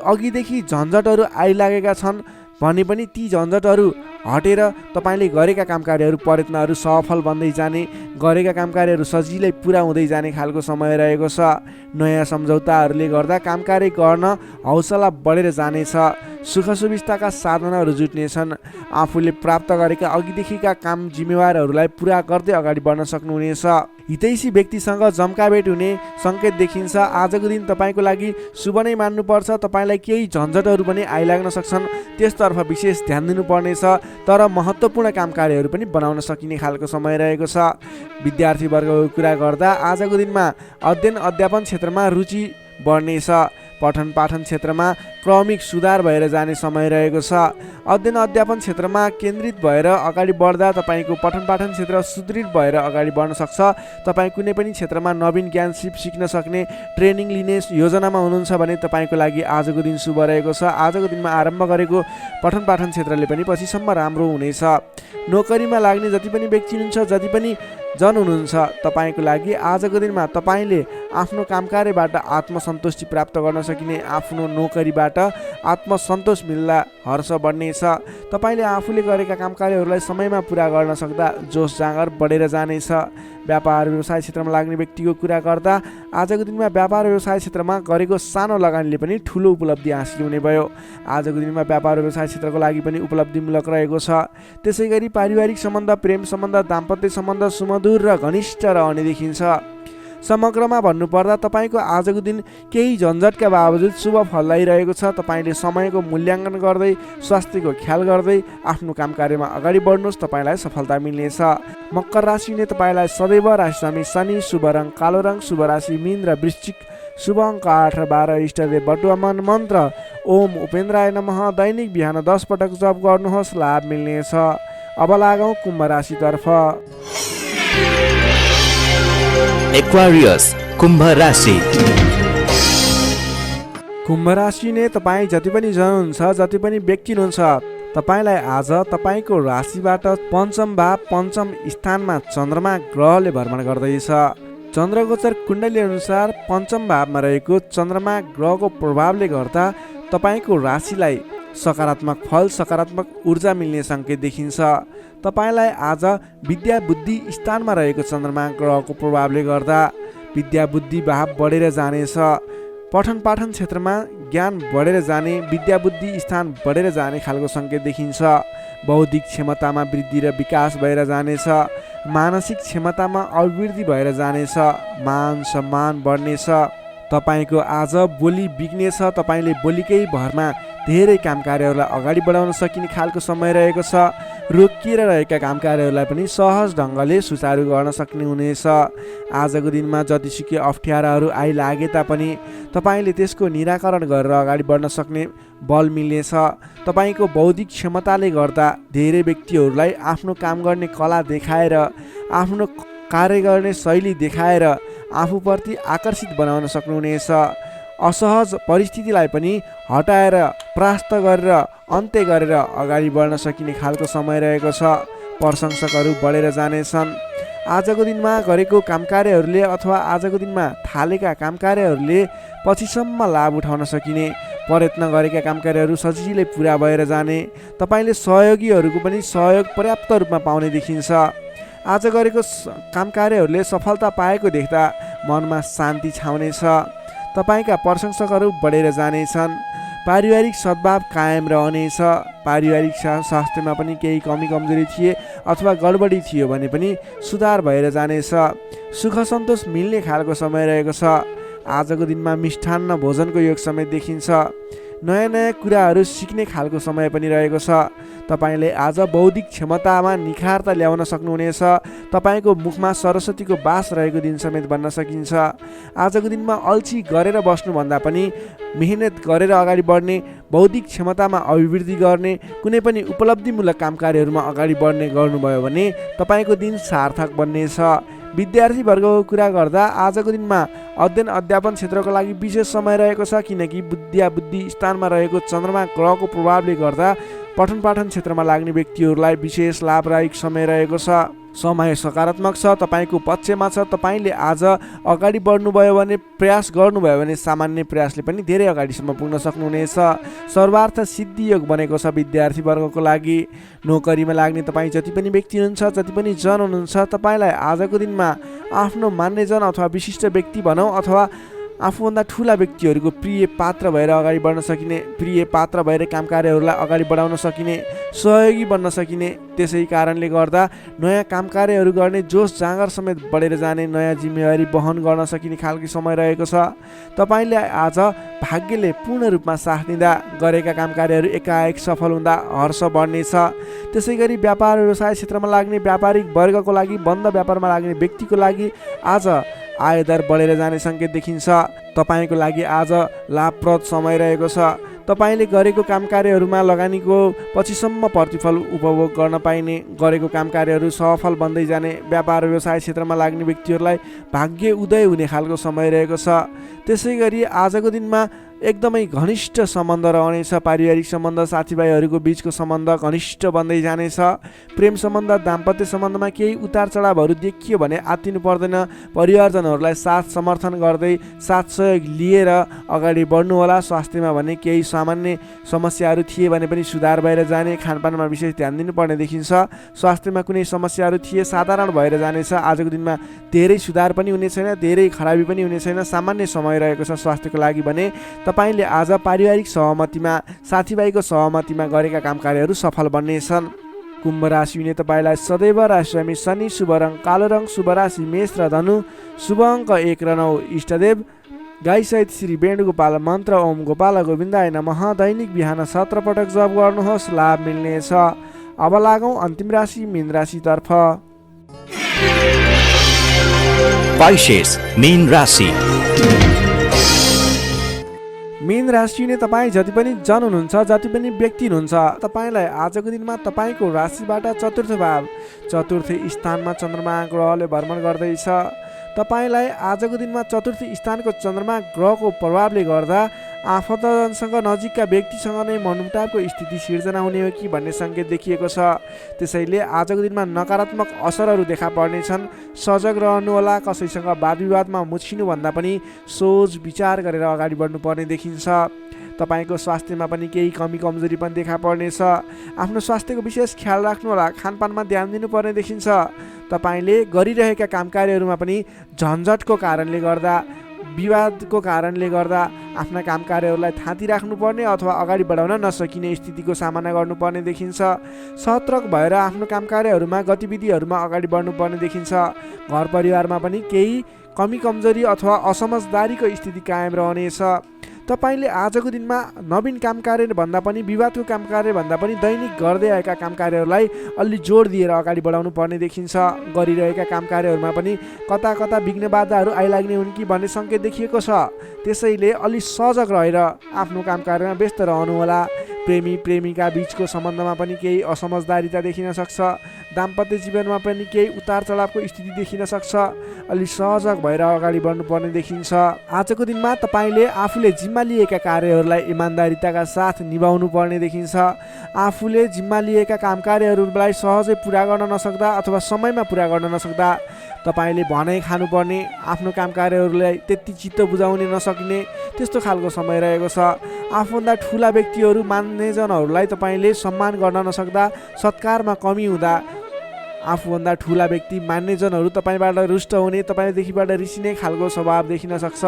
अघिदेखि झन्झटहरू आइलागेका छन् भने पनि ती झन्झटहरू हटेर तपाईँले गरेका काम कार्यहरू प्रयत्नहरू सफल बन्दै जाने, गरेका काम कार्यहरू सजिलै पुरा हुँदै जाने खालको समय रहेको छ। नयाँ सम्झौताहरूले गर्दा काम कार्य गर्न हौसला बढेर जानेछ। सुख सुविस्ताका साधनहरू जुट्नेछन्। आफूले प्राप्त गरेका अघिदेखिका काम जिम्मेवारहरूलाई पुरा गर्दै अगाडि बढ्न सक्नुहुनेछ। हितैषी व्यक्तिसँग जम्काभेट हुने सङ्केत देखिन्छ। आजको दिन तपाईँको लागि शुभ नै मान्नुपर्छ। तपाईँलाई केही झन्झटहरू पनि आइलाग्न सक्छन्। त्यसतर्फ विशेष ध्यान दिनुपर्नेछ। तर महत्त्वपूर्ण काम कार्यहरू पनि बनाउन सकिने खालको समय रहेको छ। विद्यार्थी वर्गको कुरा गर्दा आजको दिनमा अध्ययन अध्यापन क्षेत्रमा रुचि बढ्नेछ। पठन पाठन क्षेत्रमा क्रमिक सुधार भएर जाने समय रहेको छ। अध्ययन अध्यापन क्षेत्रमा केन्द्रित भएर अगाडि बढ्दा तपाईँको पठन पाठन क्षेत्र सुदृढ भएर अगाडि बढ्न सक्छ। तपाईँ कुनै पनि क्षेत्रमा नवीन ज्ञान सिक्न सक्ने, ट्रेनिङ लिने योजनामा हुनुहुन्छ भने तपाईँको लागि आजको दिन शुभ रहेको छ। आजको दिनमा आरम्भ गरेको पठन पाठन क्षेत्रले पनि पछिसम्म राम्रो हुनेछ। नोकरीमा लाग्ने जति पनि व्यक्ति हुनुहुन्छ, जति पनि जन हुनुहुन्छ, तपाईँको लागि आजको दिनमा तपाईँले आफ्नो काम कार्यबाट आत्मसन्तुष्टि प्राप्त गर्न सकिने, आफ्नो नोकरीबाट आत्मसन्तोष मिल्दा हर्ष बढ्नेछ। तपाईँले आफूले गरेका काम कार्यहरूलाई समयमा पुरा गर्न सक्दा जोस जाँगर बढेर जानेछ। व्यापार व्यवसाय क्षेत्रमा लाग्ने व्यक्तिको कुरा गर्दा आजको दिनमा व्यापार व्यवसाय क्षेत्रमा गरेको सानो लगानीले पनि ठुलो उपलब्धि हासिल हुने भयो। आजको दिनमा व्यापार व्यवसाय क्षेत्रको लागि पनि उपलब्धिमूलक रहेको छ। त्यसै गरी पारिवारिक सम्बन्ध, प्रेम सम्बन्ध, दाम्पत्य सम्बन्ध सुमधुर र घनिष्ठ रहने देखिन्छ। समग्रमा भन्नुपर्दा तपाईँको आजको दिन केही झन्झटका बावजुद शुभ फल आइरहेको छ। तपाईँले समयको मूल्याङ्कन गर्दै, स्वास्थ्यको ख्याल गर्दै आफ्नो काम कार्यमा अगाडि बढ्नुहोस्। तपाईँलाई सफलता मिल्नेछ। मकर राशिले तपाईँलाई सदैव राशिस्वामी शनि, शुभ रङ कालो रङ, शुभ राशि मीन र वृश्चिक, शुभ अङ्क 8 र 12, इष्टदेव बटुवामन मन्त्र ओम उपेन्द्राय नमः दैनिक बिहान 10 पटक जप गर्नुहोस्। लाभ मिल्नेछ। अब लागौँ कुम्भ राशितर्फ।
एक्वारियस कुम्भ राशि।
कुम्भ राशि नै तपाईँ जति पनि जन हुनुहुन्छ, जति पनि व्यक्ति हुनुहुन्छ, तपाईँलाई आज तपाईँको राशिबाट पञ्चम भाव पञ्चम स्थानमा चन्द्रमा ग्रहले भ्रमण गर्दैछ। चन्द्रगोचर कुण्डली अनुसार पञ्चम भावमा रहेको चन्द्रमा ग्रहको प्रभावले गर्दा तपाईँको राशिलाई सकारात्मक फल, सकारात्मक ऊर्जा मिल्ने सङ्केत देखिन्छ। तपाईँलाई आज विद्या बुद्धि स्थानमा रहेको चन्द्रमा ग्रहको प्रभावले गर्दा विद्या बुद्धि भाव बढेर जानेछ। पठन पाठन क्षेत्रमा ज्ञान बढेर जाने, विद्या बुद्धि स्थान बढेर जाने खालको सङ्केत देखिन्छ। बौद्धिक क्षमतामा वृद्धि र विकास भएर जानेछ। मानसिक क्षमतामा अभिवृद्धि भएर जानेछ। मान सम्मान बढ्नेछ। तपाईँको आज बोली बिग्नेछ। तपाईँले बोलीकै भरमा धेरै काम कार्यहरूलाई अगाडि बढाउन सकिने खालको समय रहेको छ। रोकिएर रहेका काम कार्यहरूलाई पनि सहज ढङ्गले सुचारू गर्न सक्ने हुनेछ। आजको दिनमा जतिसुकै अप्ठ्याराहरू आइलागे तापनि तपाईँले त्यसको निराकरण गरेर अगाडि बढ्न सक्ने बल मिल्नेछ। तपाईँको बौद्धिक क्षमताले गर्दा धेरै व्यक्तिहरूलाई आफ्नो काम गर्ने कला देखाएर, आफ्नो कार्य गर्ने शैली देखाएर आफूप्रति आकर्षित बनाउन सक्नुहुनेछ। असहज परिस्थितिलाई पनि हटाएर परास्त गरेर अन्त्य गरेर अगाडि बढ्न सकिने खालको समय रहेको छ। प्रशंसकहरू बढेर जानेछन्। आजको दिनमा गरेको कामकार्यहरूले अथवा आजको दिनमा थालेका कामकार्यहरूले पछिसम्म लाभ उठाउन सकिने, प्रयत्न गरेका कामकार्यहरू सजिलै पुरा भएर जाने, तपाईँले सहयोगीहरूको पनि सहयोग पर्याप्त रूपमा पाउने देखिन्छ। आज गरेको कामकार्यहरूले सफलता पाएको देख्दा मनमा शान्ति छाउनेछ। तपाईँका प्रशंसकहरू बढेर जानेछन्। पारिवारिक सद्भाव कायम रहनेछ। पारिवारिक स्वास्थ्यमा पनि केही कमी कमजोरी थिए अथवा गडबडी थियो भने पनि सुधार भएर जानेछ। सुख सन्तोष मिल्ने खालको समय रहेको छ। आजको दिनमा मिष्ठान्न भोजनको योग समय देखिन्छ। नयाँ नयाँ कुराहरू सिक्ने खालको समय पनि रहेको छ। तपाईँले आज बौद्धिक क्षमतामा निखारता ल्याउन सक्नुहुनेछ। तपाईँको मुखमा सरस्वतीको बास रहेको दिन समेत बन्न सकिन्छ। आजको दिनमा अल्छी गरेर बस्नुभन्दा पनि मेहनत गरेर अगाडि बढ्ने, बौद्धिक क्षमतामा अभिवृद्धि गर्ने, कुनै पनि उपलब्धिमूलक कामकार्यहरूमा अगाडि बढ्ने गर्नुभयो भने तपाईँको दिन सार्थक बन्नेछ। विद्यार्थी वर्गको कुरा गर्दा आजको दिनमा अध्ययन अध्यापन क्षेत्रको लागि विशेष समय रहेको छ, किनकि बुद्धि स्थानमा रहेको चन्द्रमा ग्रहको प्रभावले गर्दा पठन पाठन क्षेत्रमा लाग्ने व्यक्तिहरूलाई विशेष लाभदायक समय रहेको छ। समय सकारात्मक छ, तपाईँको पक्षमा छ। तपाईँले आज अगाडि बढ्नुभयो भने, प्रयास गर्नुभयो भने सामान्य प्रयासले पनि धेरै अगाडिसम्म पुग्न सक्नुहुनेछ। सर्वार्थ सिद्धि योग बनेको छ विद्यार्थी वर्गको लागि। नोकरीमा लाग्ने तपाईँ जति पनि व्यक्ति हुनुहुन्छ, जति पनि जन हुनुहुन्छ, तपाईँलाई आजको दिनमा आफ्नो मान्यजन अथवा विशिष्ट व्यक्ति भनौँ अथवा आफूभन्दा ठुला व्यक्तिहरूको प्रिय पात्र भएर अगाडि बढ्न सकिने, प्रिय पात्र भएर कामकार्यहरूलाई अगाडि बढाउन सकिने, सहयोगी बन्न सकिने। त्यसै कारणले गर्दा नयाँ कामकार्यहरू गर्ने जोस जाँगर समेत बढेर जाने, नयाँ जिम्मेवारी वहन गर्न सकिने खालको समय रहेको छ। तपाईँले आज भाग्यले पूर्ण रूपमा साथ दिँदा गरेका कामकार्यहरू एकाएक सफल हुँदा हर्ष बढ्नेछ। त्यसै गरी व्यापार व्यवसाय क्षेत्रमा लाग्ने व्यापारिक वर्गको लागि, बन्द व्यापारमा लाग्ने व्यक्तिको लागि आज आयदर बढेर जाने सङ्केत देखिन्छ। तपाईँको लागि आज लाभप्रद समय रहेको छ। तपाईँले गरेको कामकार्यहरूमा लगानीको पछिसम्म प्रतिफल उपभोग गर्न पाइने, गरेको कामकार्यहरू सफल बन्दै जाने, व्यापार व्यवसाय क्षेत्रमा लाग्ने व्यक्तिहरूलाई भाग्य उदय हुने खालको समय रहेको छ। त्यसै गरी आजको दिनमा एकदमै घनिष्ठ सम्बन्ध रहनेछ। पारिवारिक सम्बन्ध, साथीभाइहरूको बिचको सम्बन्ध घनिष्ठ बन्दै जानेछ। प्रेम सम्बन्ध, दाम्पत्य सम्बन्धमा केही उतार चढावहरू देखियो भने आत्तिनु पर्दैन। परिवारजनहरूलाई साथ समर्थन गर्दै, साथ सहयोग लिएर अगाडि बढ्नु होला। स्वास्थ्यमा भने केही सामान्य समस्याहरू थिए भने पनि सुधार भएर जाने, खानपानमा विशेष ध्यान दिनुपर्ने देखिन्छ। स्वास्थ्यमा कुनै समस्याहरू थिए साधारण भएर जानेछ। आजको दिनमा धेरै सुधार पनि हुने छैन, धेरै खराबी पनि हुने छैन, सामान्य समय रहेको छ स्वास्थ्यको लागि भने। तपाईँले आज पारिवारिक सहमतिमा, साथीभाइको सहमतिमा गरेका कामकार्यहरू सफल बन्नेछन्। कुम्भ राशि हुने तपाईँलाई सदैव राशिस्वामी शनि, शुभ रङ कालो रङ, शुभ राशि मेष र धनु, शुभ अङ्क 1 र 9, इष्टदेव गाईसहित श्री वेणुगोपाल मन्त्र ओम गोपाल गोविन्दाय नमः दैनिक बिहान 17 पटक जप गर्नुहोस्, लाभ मिल्नेछ। अब लागौँ अन्तिम राशि मीन राशितर्फ।
Pisces, मीन राशि।
मीन राशि हुने तपाईँ जति पनि जन हुनुहुन्छ, जति पनि व्यक्ति हुनुहुन्छ, तपाईँलाई आजको दिनमा तपाईँको राशिबाट चतुर्थ भाव, चतुर्थ स्थानमा चन्द्रमा ग्रहले भ्रमण गर्दैछ। तपाईँलाई आजको दिनमा चतुर्थ स्थानको चन्द्रमा ग्रहको प्रभावले गर्दा आफन्तजनसँग, नजिकका व्यक्तिसँग नै मनमुटावको स्थिति सिर्जना हुने हो कि भन्ने सङ्केत देखिएको छ। त्यसैले आजको दिनमा नकारात्मक असरहरू देखा पर्नेछन्। सजग रहनुहोला। कसैसँग वाद विवादमा मुछिनुभन्दा पनि सोच विचार गरेर अगाडि बढ्नुपर्ने देखिन्छ। तपाईँको स्वास्थ्यमा पनि केही कमी कमजोरी पनि देखा पर्नेछ। आफ्नो स्वास्थ्यको विशेष ख्याल राख्नुहोला। खानपानमा ध्यान दिनुपर्ने देखिन्छ। तपाईँले गरिरहेका कामकार्यहरूमा पनि झन्झटको कारणले गर्दा, विवादको कारणले गर्दा आफ्ना कामकार्यहरूलाई थाती राख्नुपर्ने अथवा अगाडि बढाउन नसकिने स्थितिको सामना गर्नुपर्ने देखिन्छ। सतर्क भएर आफ्नो कामकार्यहरूमा, गतिविधिहरूमा अगाडि बढ्नुपर्ने देखिन्छ। घर परिवारमा पनि केही कमी कमजोरी अथवा असमझदारीको स्थिति कायम रहनेछ। तपाईँले आजको दिनमा नवीन कामकार्य भन्दा पनि, विवादको कामकार्य भन्दा पनि दैनिक गर्दै आएका कामकार्यहरूलाई अलि जोड दिएर अगाडि बढाउनु पर्ने देखिन्छ। गरिरहेका कामकार्यहरूमा पनि कता कता विघ्न बाधाहरू आइलाग्ने हुन् कि भन्ने सङ्केत देखिएको छ। त्यसैले अलि सजग रहेर आफ्नो कामकार्यमा व्यस्त रहनुहोला। प्रेमी प्रेमिका बिचको सम्बन्धमा पनि केही असमझदारीता देखिन सक्छ। दाम्पत्य जीवनमा पनि केही उतार चढावको स्थिति देखिन सक्छ। अलि सहजक भएर अगाडि बढ्नुपर्ने देखिन्छ। आजको दिनमा तपाईँले आफूले जिम्मा लिएका कार्यहरूलाई इमान्दारिताका साथ निभाउनु पर्ने देखिन्छ। आफूले जिम्मा लिएका काम कार्यहरूलाई सहजै पुरा गर्न नसक्दा अथवा समयमा पुरा गर्न नसक्दा तपाईँले भनाइ खानुपर्ने, आफ्नो काम कार्यहरूलाई त्यति चित्त बुझाउन नसकिने त्यस्तो खालको समय रहेको छ। आफूभन्दा ठुला व्यक्तिहरू मान्नेजनहरूलाई तपाईँले सम्मान गर्न नसक्दा, सत्कारमा कमी हुँदा आफूभन्दा ठुला व्यक्ति मान्नेजनहरू तपाईँबाट रुष्ट हुने, तपाईँदेखिबाट रिसिने खालको स्वभाव देखिन सक्छ।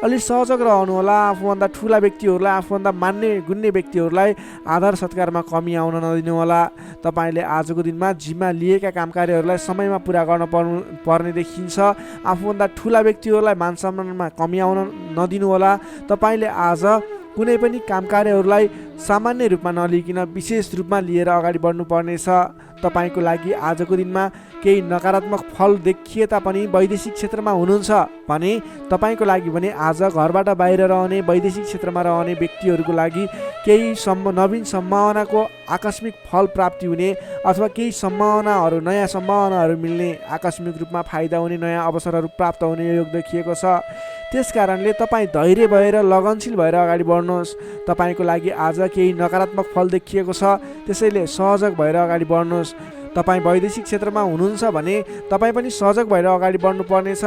अलि सहजक रहनुहोला। आफूभन्दा ठुला व्यक्तिहरूलाई, आफूभन्दा मान्ने गुन्ने व्यक्तिहरूलाई आदर सत्कारमा कमी आउन नदिनुहोला। तपाईँले आजको दिनमा जिम्मा लिएका काम कार्यहरूलाई समयमा पुरा गर्न पर्ने देखिन्छ। आफूभन्दा ठुला व्यक्तिहरूलाई मान सम्मानमा कमी आउन नदिनुहोला। तपाईँले आज कुनै पनि काम कार्यहरूलाई सामान्य रूपमा नलिकन विशेष रूपमा लिएर अगाडि बढ्नुपर्नेछ। तपाईँको लागि आजको दिनमा केही नकारात्मक फल देखिए तापनि वैदेशिक क्षेत्रमा हुनुहुन्छ भने तपाईँको लागि भने आज घरबाट बाहिर रहने, वैदेशिक क्षेत्रमा रहने व्यक्तिहरूको लागि केही नवीन सम्भावनाको आकस्मिक फल प्राप्ति हुने अथवा केही सम्भावनाहरू, नयाँ सम्भावनाहरू मिल्ने, आकस्मिक रूपमा फाइदा हुने, नयाँ अवसरहरू प्राप्त हुने योग देखिएको छ। त्यस कारणले तपाईँ धैर्य भएर लगनशील भएर अगाडि बढ्नुहोस्। तपाईँको लागि आज केही नकारात्मक फल देखिएको छ, त्यसैले सहजक भएर अगाडि बढ्नुहोस्। तपाईँ वैदेशिक क्षेत्रमा हुनुहुन्छ भने तपाईँ पनि सहजक भएर अगाडि बढ्नुपर्नेछ।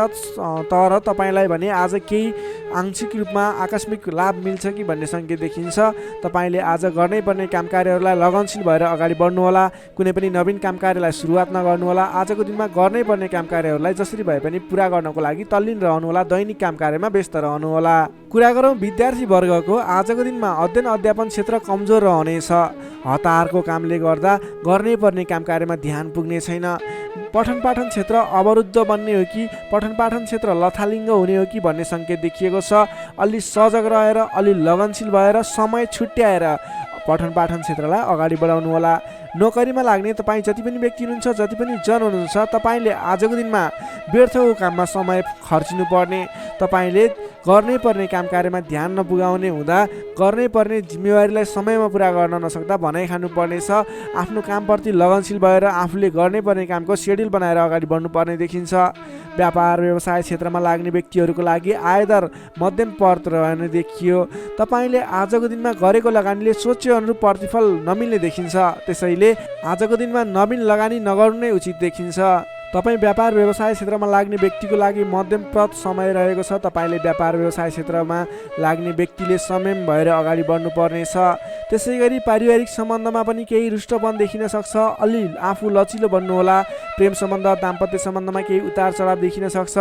तर तपाईँलाई भने आज केही आंशिक रूपमा आकस्मिक लाभ मिल्छ कि भन्ने सङ्केत देखिन्छ। तपाईँले आज गर्नै पर्ने काम कार्यहरूलाई लगनशील भएर अगाडि बढ्नुहोला। कुनै पनि नवीन काम कार्यलाई सुरुवात नगर्नुहोला। आजको दिनमा गर्नै पर्ने काम कार्यहरूलाई जसरी भए पनि पुरा गर्नको लागि तल्लीन रहनुहोला। दैनिक काम कार्यमा व्यस्त रहनुहोला। कुरा गरौँ विद्यार्थी वर्गको, आजको दिनमा अध्ययन अध्यापन क्षेत्र कमजोर रहनेछ। हतारको कामले गर्दा गर्नै पर्ने काम कार्यमा ध्यान पुग्ने छैन। पठन पाठन क्षेत्र अवरुद्ध बन्ने हो कि पठन पाठन क्षेत्र लथालिङ्ग हुने हो कि भन्ने सङ्केत देखिएको छ। अलि सजग रहेर, अलि लगनशील भएर, समय छुट्याएर पठन पाठन क्षेत्रलाई अगाडि बढाउनु होला। नोकरीमा लाग्ने तपाईँ जति पनि व्यक्ति हुनुहुन्छ, जति पनि जन हुनुहुन्छ, तपाईँले आजको दिनमा व्यर्थको काममा समय खर्चिनु पर्ने, तपाईँले गर्नै पर्ने काम कार्यमा ध्यान नपुगाउने हुँदा गर्नै पर्ने जिम्मेवारीलाई समयमा पुरा गर्न नसक्दा भनाइ खानुपर्नेछ। आफ्नो कामप्रति लगनशील भएर आफूले गर्नै पर्ने कामको सेड्युल बनाएर अगाडि बढ्नुपर्ने देखिन्छ। व्यापार व्यवसाय क्षेत्रमा लाग्ने व्यक्तिहरूको लागि आयदर मध्यम पर्त रहने देखियो। तपाईँले आजको दिनमा गरेको लगानीले सोचे अनुरूप प्रतिफल नमिल्ने देखिन्छ। त्यसैले आजको दिनमा नवीन लगानी नगर्नु नै उचित देखिन्छ। तपाईँ व्यापार व्यवसाय क्षेत्रमा लाग्ने व्यक्तिको लागि मध्यमप्रद समय रहेको छ। तपाईँले व्यापार व्यवसाय क्षेत्रमा लाग्ने व्यक्तिले संयम भएर अगाडि बढ्नुपर्नेछ। त्यसै गरी पारिवारिक सम्बन्धमा पनि केही रुष्टपन देखिन सक्छ। अलि आफू लचिलो बन्नुहोला। प्रेम सम्बन्ध, दाम्पत्य सम्बन्धमा केही उतार चढाव देखिन सक्छ।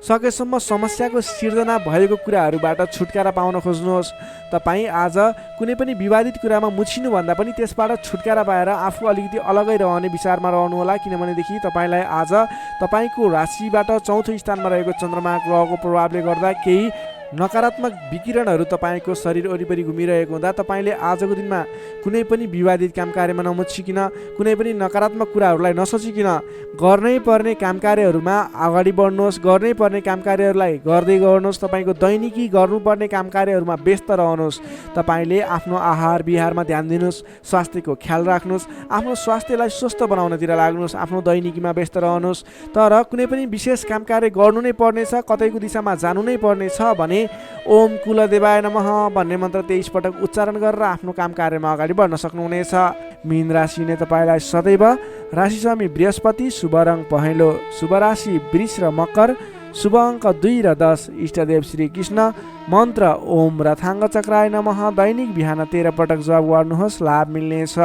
सकेसम्म समस्याको सिर्जना भएको कुराहरूबाट छुटकारा पाउन खोज्नुहोस्। तपाईँ आज कुनै पनि विवादित कुरामा मुछिनुभन्दा पनि त्यसबाट छुटकारा पाएर आफू अलिकति अलगै रहने विचारमा रहनुहोला। किनभनेदेखि तपाईँलाई आज तपाईँको राशिबाट चौथो स्थानमा रहेको चन्द्रमा ग्रहको प्रभावले गर्दा केही नकारात्मक विकिरणहरू तपाईँको शरीर वरिपरि घुमिरहेको हुँदा तपाईँले आजको दिनमा कुनै पनि विवादित काम कार्यमा नमुछिकन, कुनै पनि नकारात्मक कुराहरूलाई नसोचिकन गर्नै पर्ने काम कार्यहरूमा अगाडि बढ्नुहोस्। गर्नै पर्ने काम कार्यहरूलाई गर्दै गर्नुहोस्। तपाईँको दैनिकी गर्नुपर्ने काम कार्यहरूमा व्यस्त रहनुहोस्। तपाईँले आफ्नो आहार विहारमा ध्यान दिनुहोस्। स्वास्थ्यको ख्याल राख्नुहोस्। आफ्नो स्वास्थ्यलाई स्वस्थ बनाउनतिर लाग्नुहोस्। आफ्नो दैनिकीमा व्यस्त रहनुहोस्। तर कुनै पनि विशेष काम कार्य गर्नु नै पर्नेछ, कतैको दिशामा जानु नै पर्नेछ भने ओम कुलदेवाय नमः भन्ने मन्त्र 23 पटक उच्चारण गरेर आफ्नो काम कार्यमा अगाडि बढ्न सक्नुहुनेछ। मीन राशिले तपाईँलाई सदैव राशि स्वामी बृहस्पति, शुभ रङ पहेँलो, शुभ राशि वृष र मकर, शुभ अङ्क 2 र 10, इष्टदेव श्री कृष्ण, मन्त्र ओम रथाङ्ग चक्राय नमः। दैनिक बिहान 13 पटक जप गर्नुहोस्, लाभ मिल्नेछ।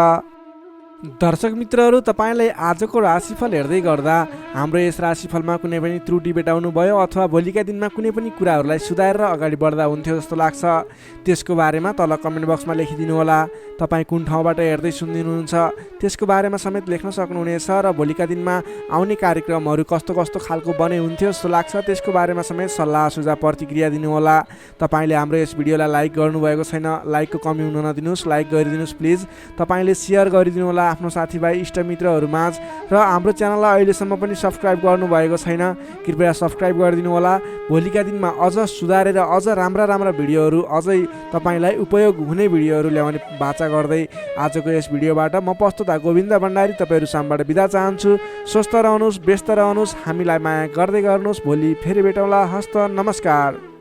दर्शक मित्रहरू, तपाईँलाई आजको राशिफल हेर्दै गर्दा हाम्रो यस राशिफलमा कुनै पनि त्रुटि भेटाउनु भयो अथवा भोलिका दिनमा कुनै पनि कुराहरूलाई सुधारेर अगाडि बढ्दा हुन्थ्यो जस्तो लाग्छ, त्यसको बारेमा तल कमेन्ट बक्समा लेखिदिनु होला। तपाईँ कुन ठाउँबाट हेर्दै सुनिदिनुहुन्छ त्यसको बारेमा समेत लेख्न सक्नुहुनेछ र भोलिका दिनमा आउने कार्यक्रमहरू कस्तो कस्तो खालको बने हुन्थ्यो जस्तो लाग्छ त्यसको बारेमा समेत सल्लाह सुझाव प्रतिक्रिया दिनुहोला। तपाईँले हाम्रो यस भिडियोलाई लाइक गर्नुभएको छैन, लाइकको कमी हुन नदिनुहोस्, लाइक गरिदिनुहोस् प्लिज। तपाईँले सेयर गरिदिनु होला। आफ्नो साथीभाइ इष्टमित्रहरूमाझ र हाम्रो च्यानललाई अहिलेसम्म पनि सब्सक्राइब गर्नुभएको छैन कृपया सब्सक्राइब गरिदिनु होला। भोलिका दिनमा अझ सुधारेर अझ राम्रा भिडियोहरू अझै तपाईँलाई उपयोग हुने भिडियोहरू ल्याउने बाचा गर्दै आजको यस भिडियोबाट म प्रस्तुता गोविन्द भण्डारी तपाईँहरू सामबाट बिदा चाहन्छु। स्वस्थ रहनुहोस्, व्यस्त रहनुहोस्, हामीलाई माया गर्दै गर्नुहोस्। भोलि फेरि भेटौँला। हस्त नमस्कार।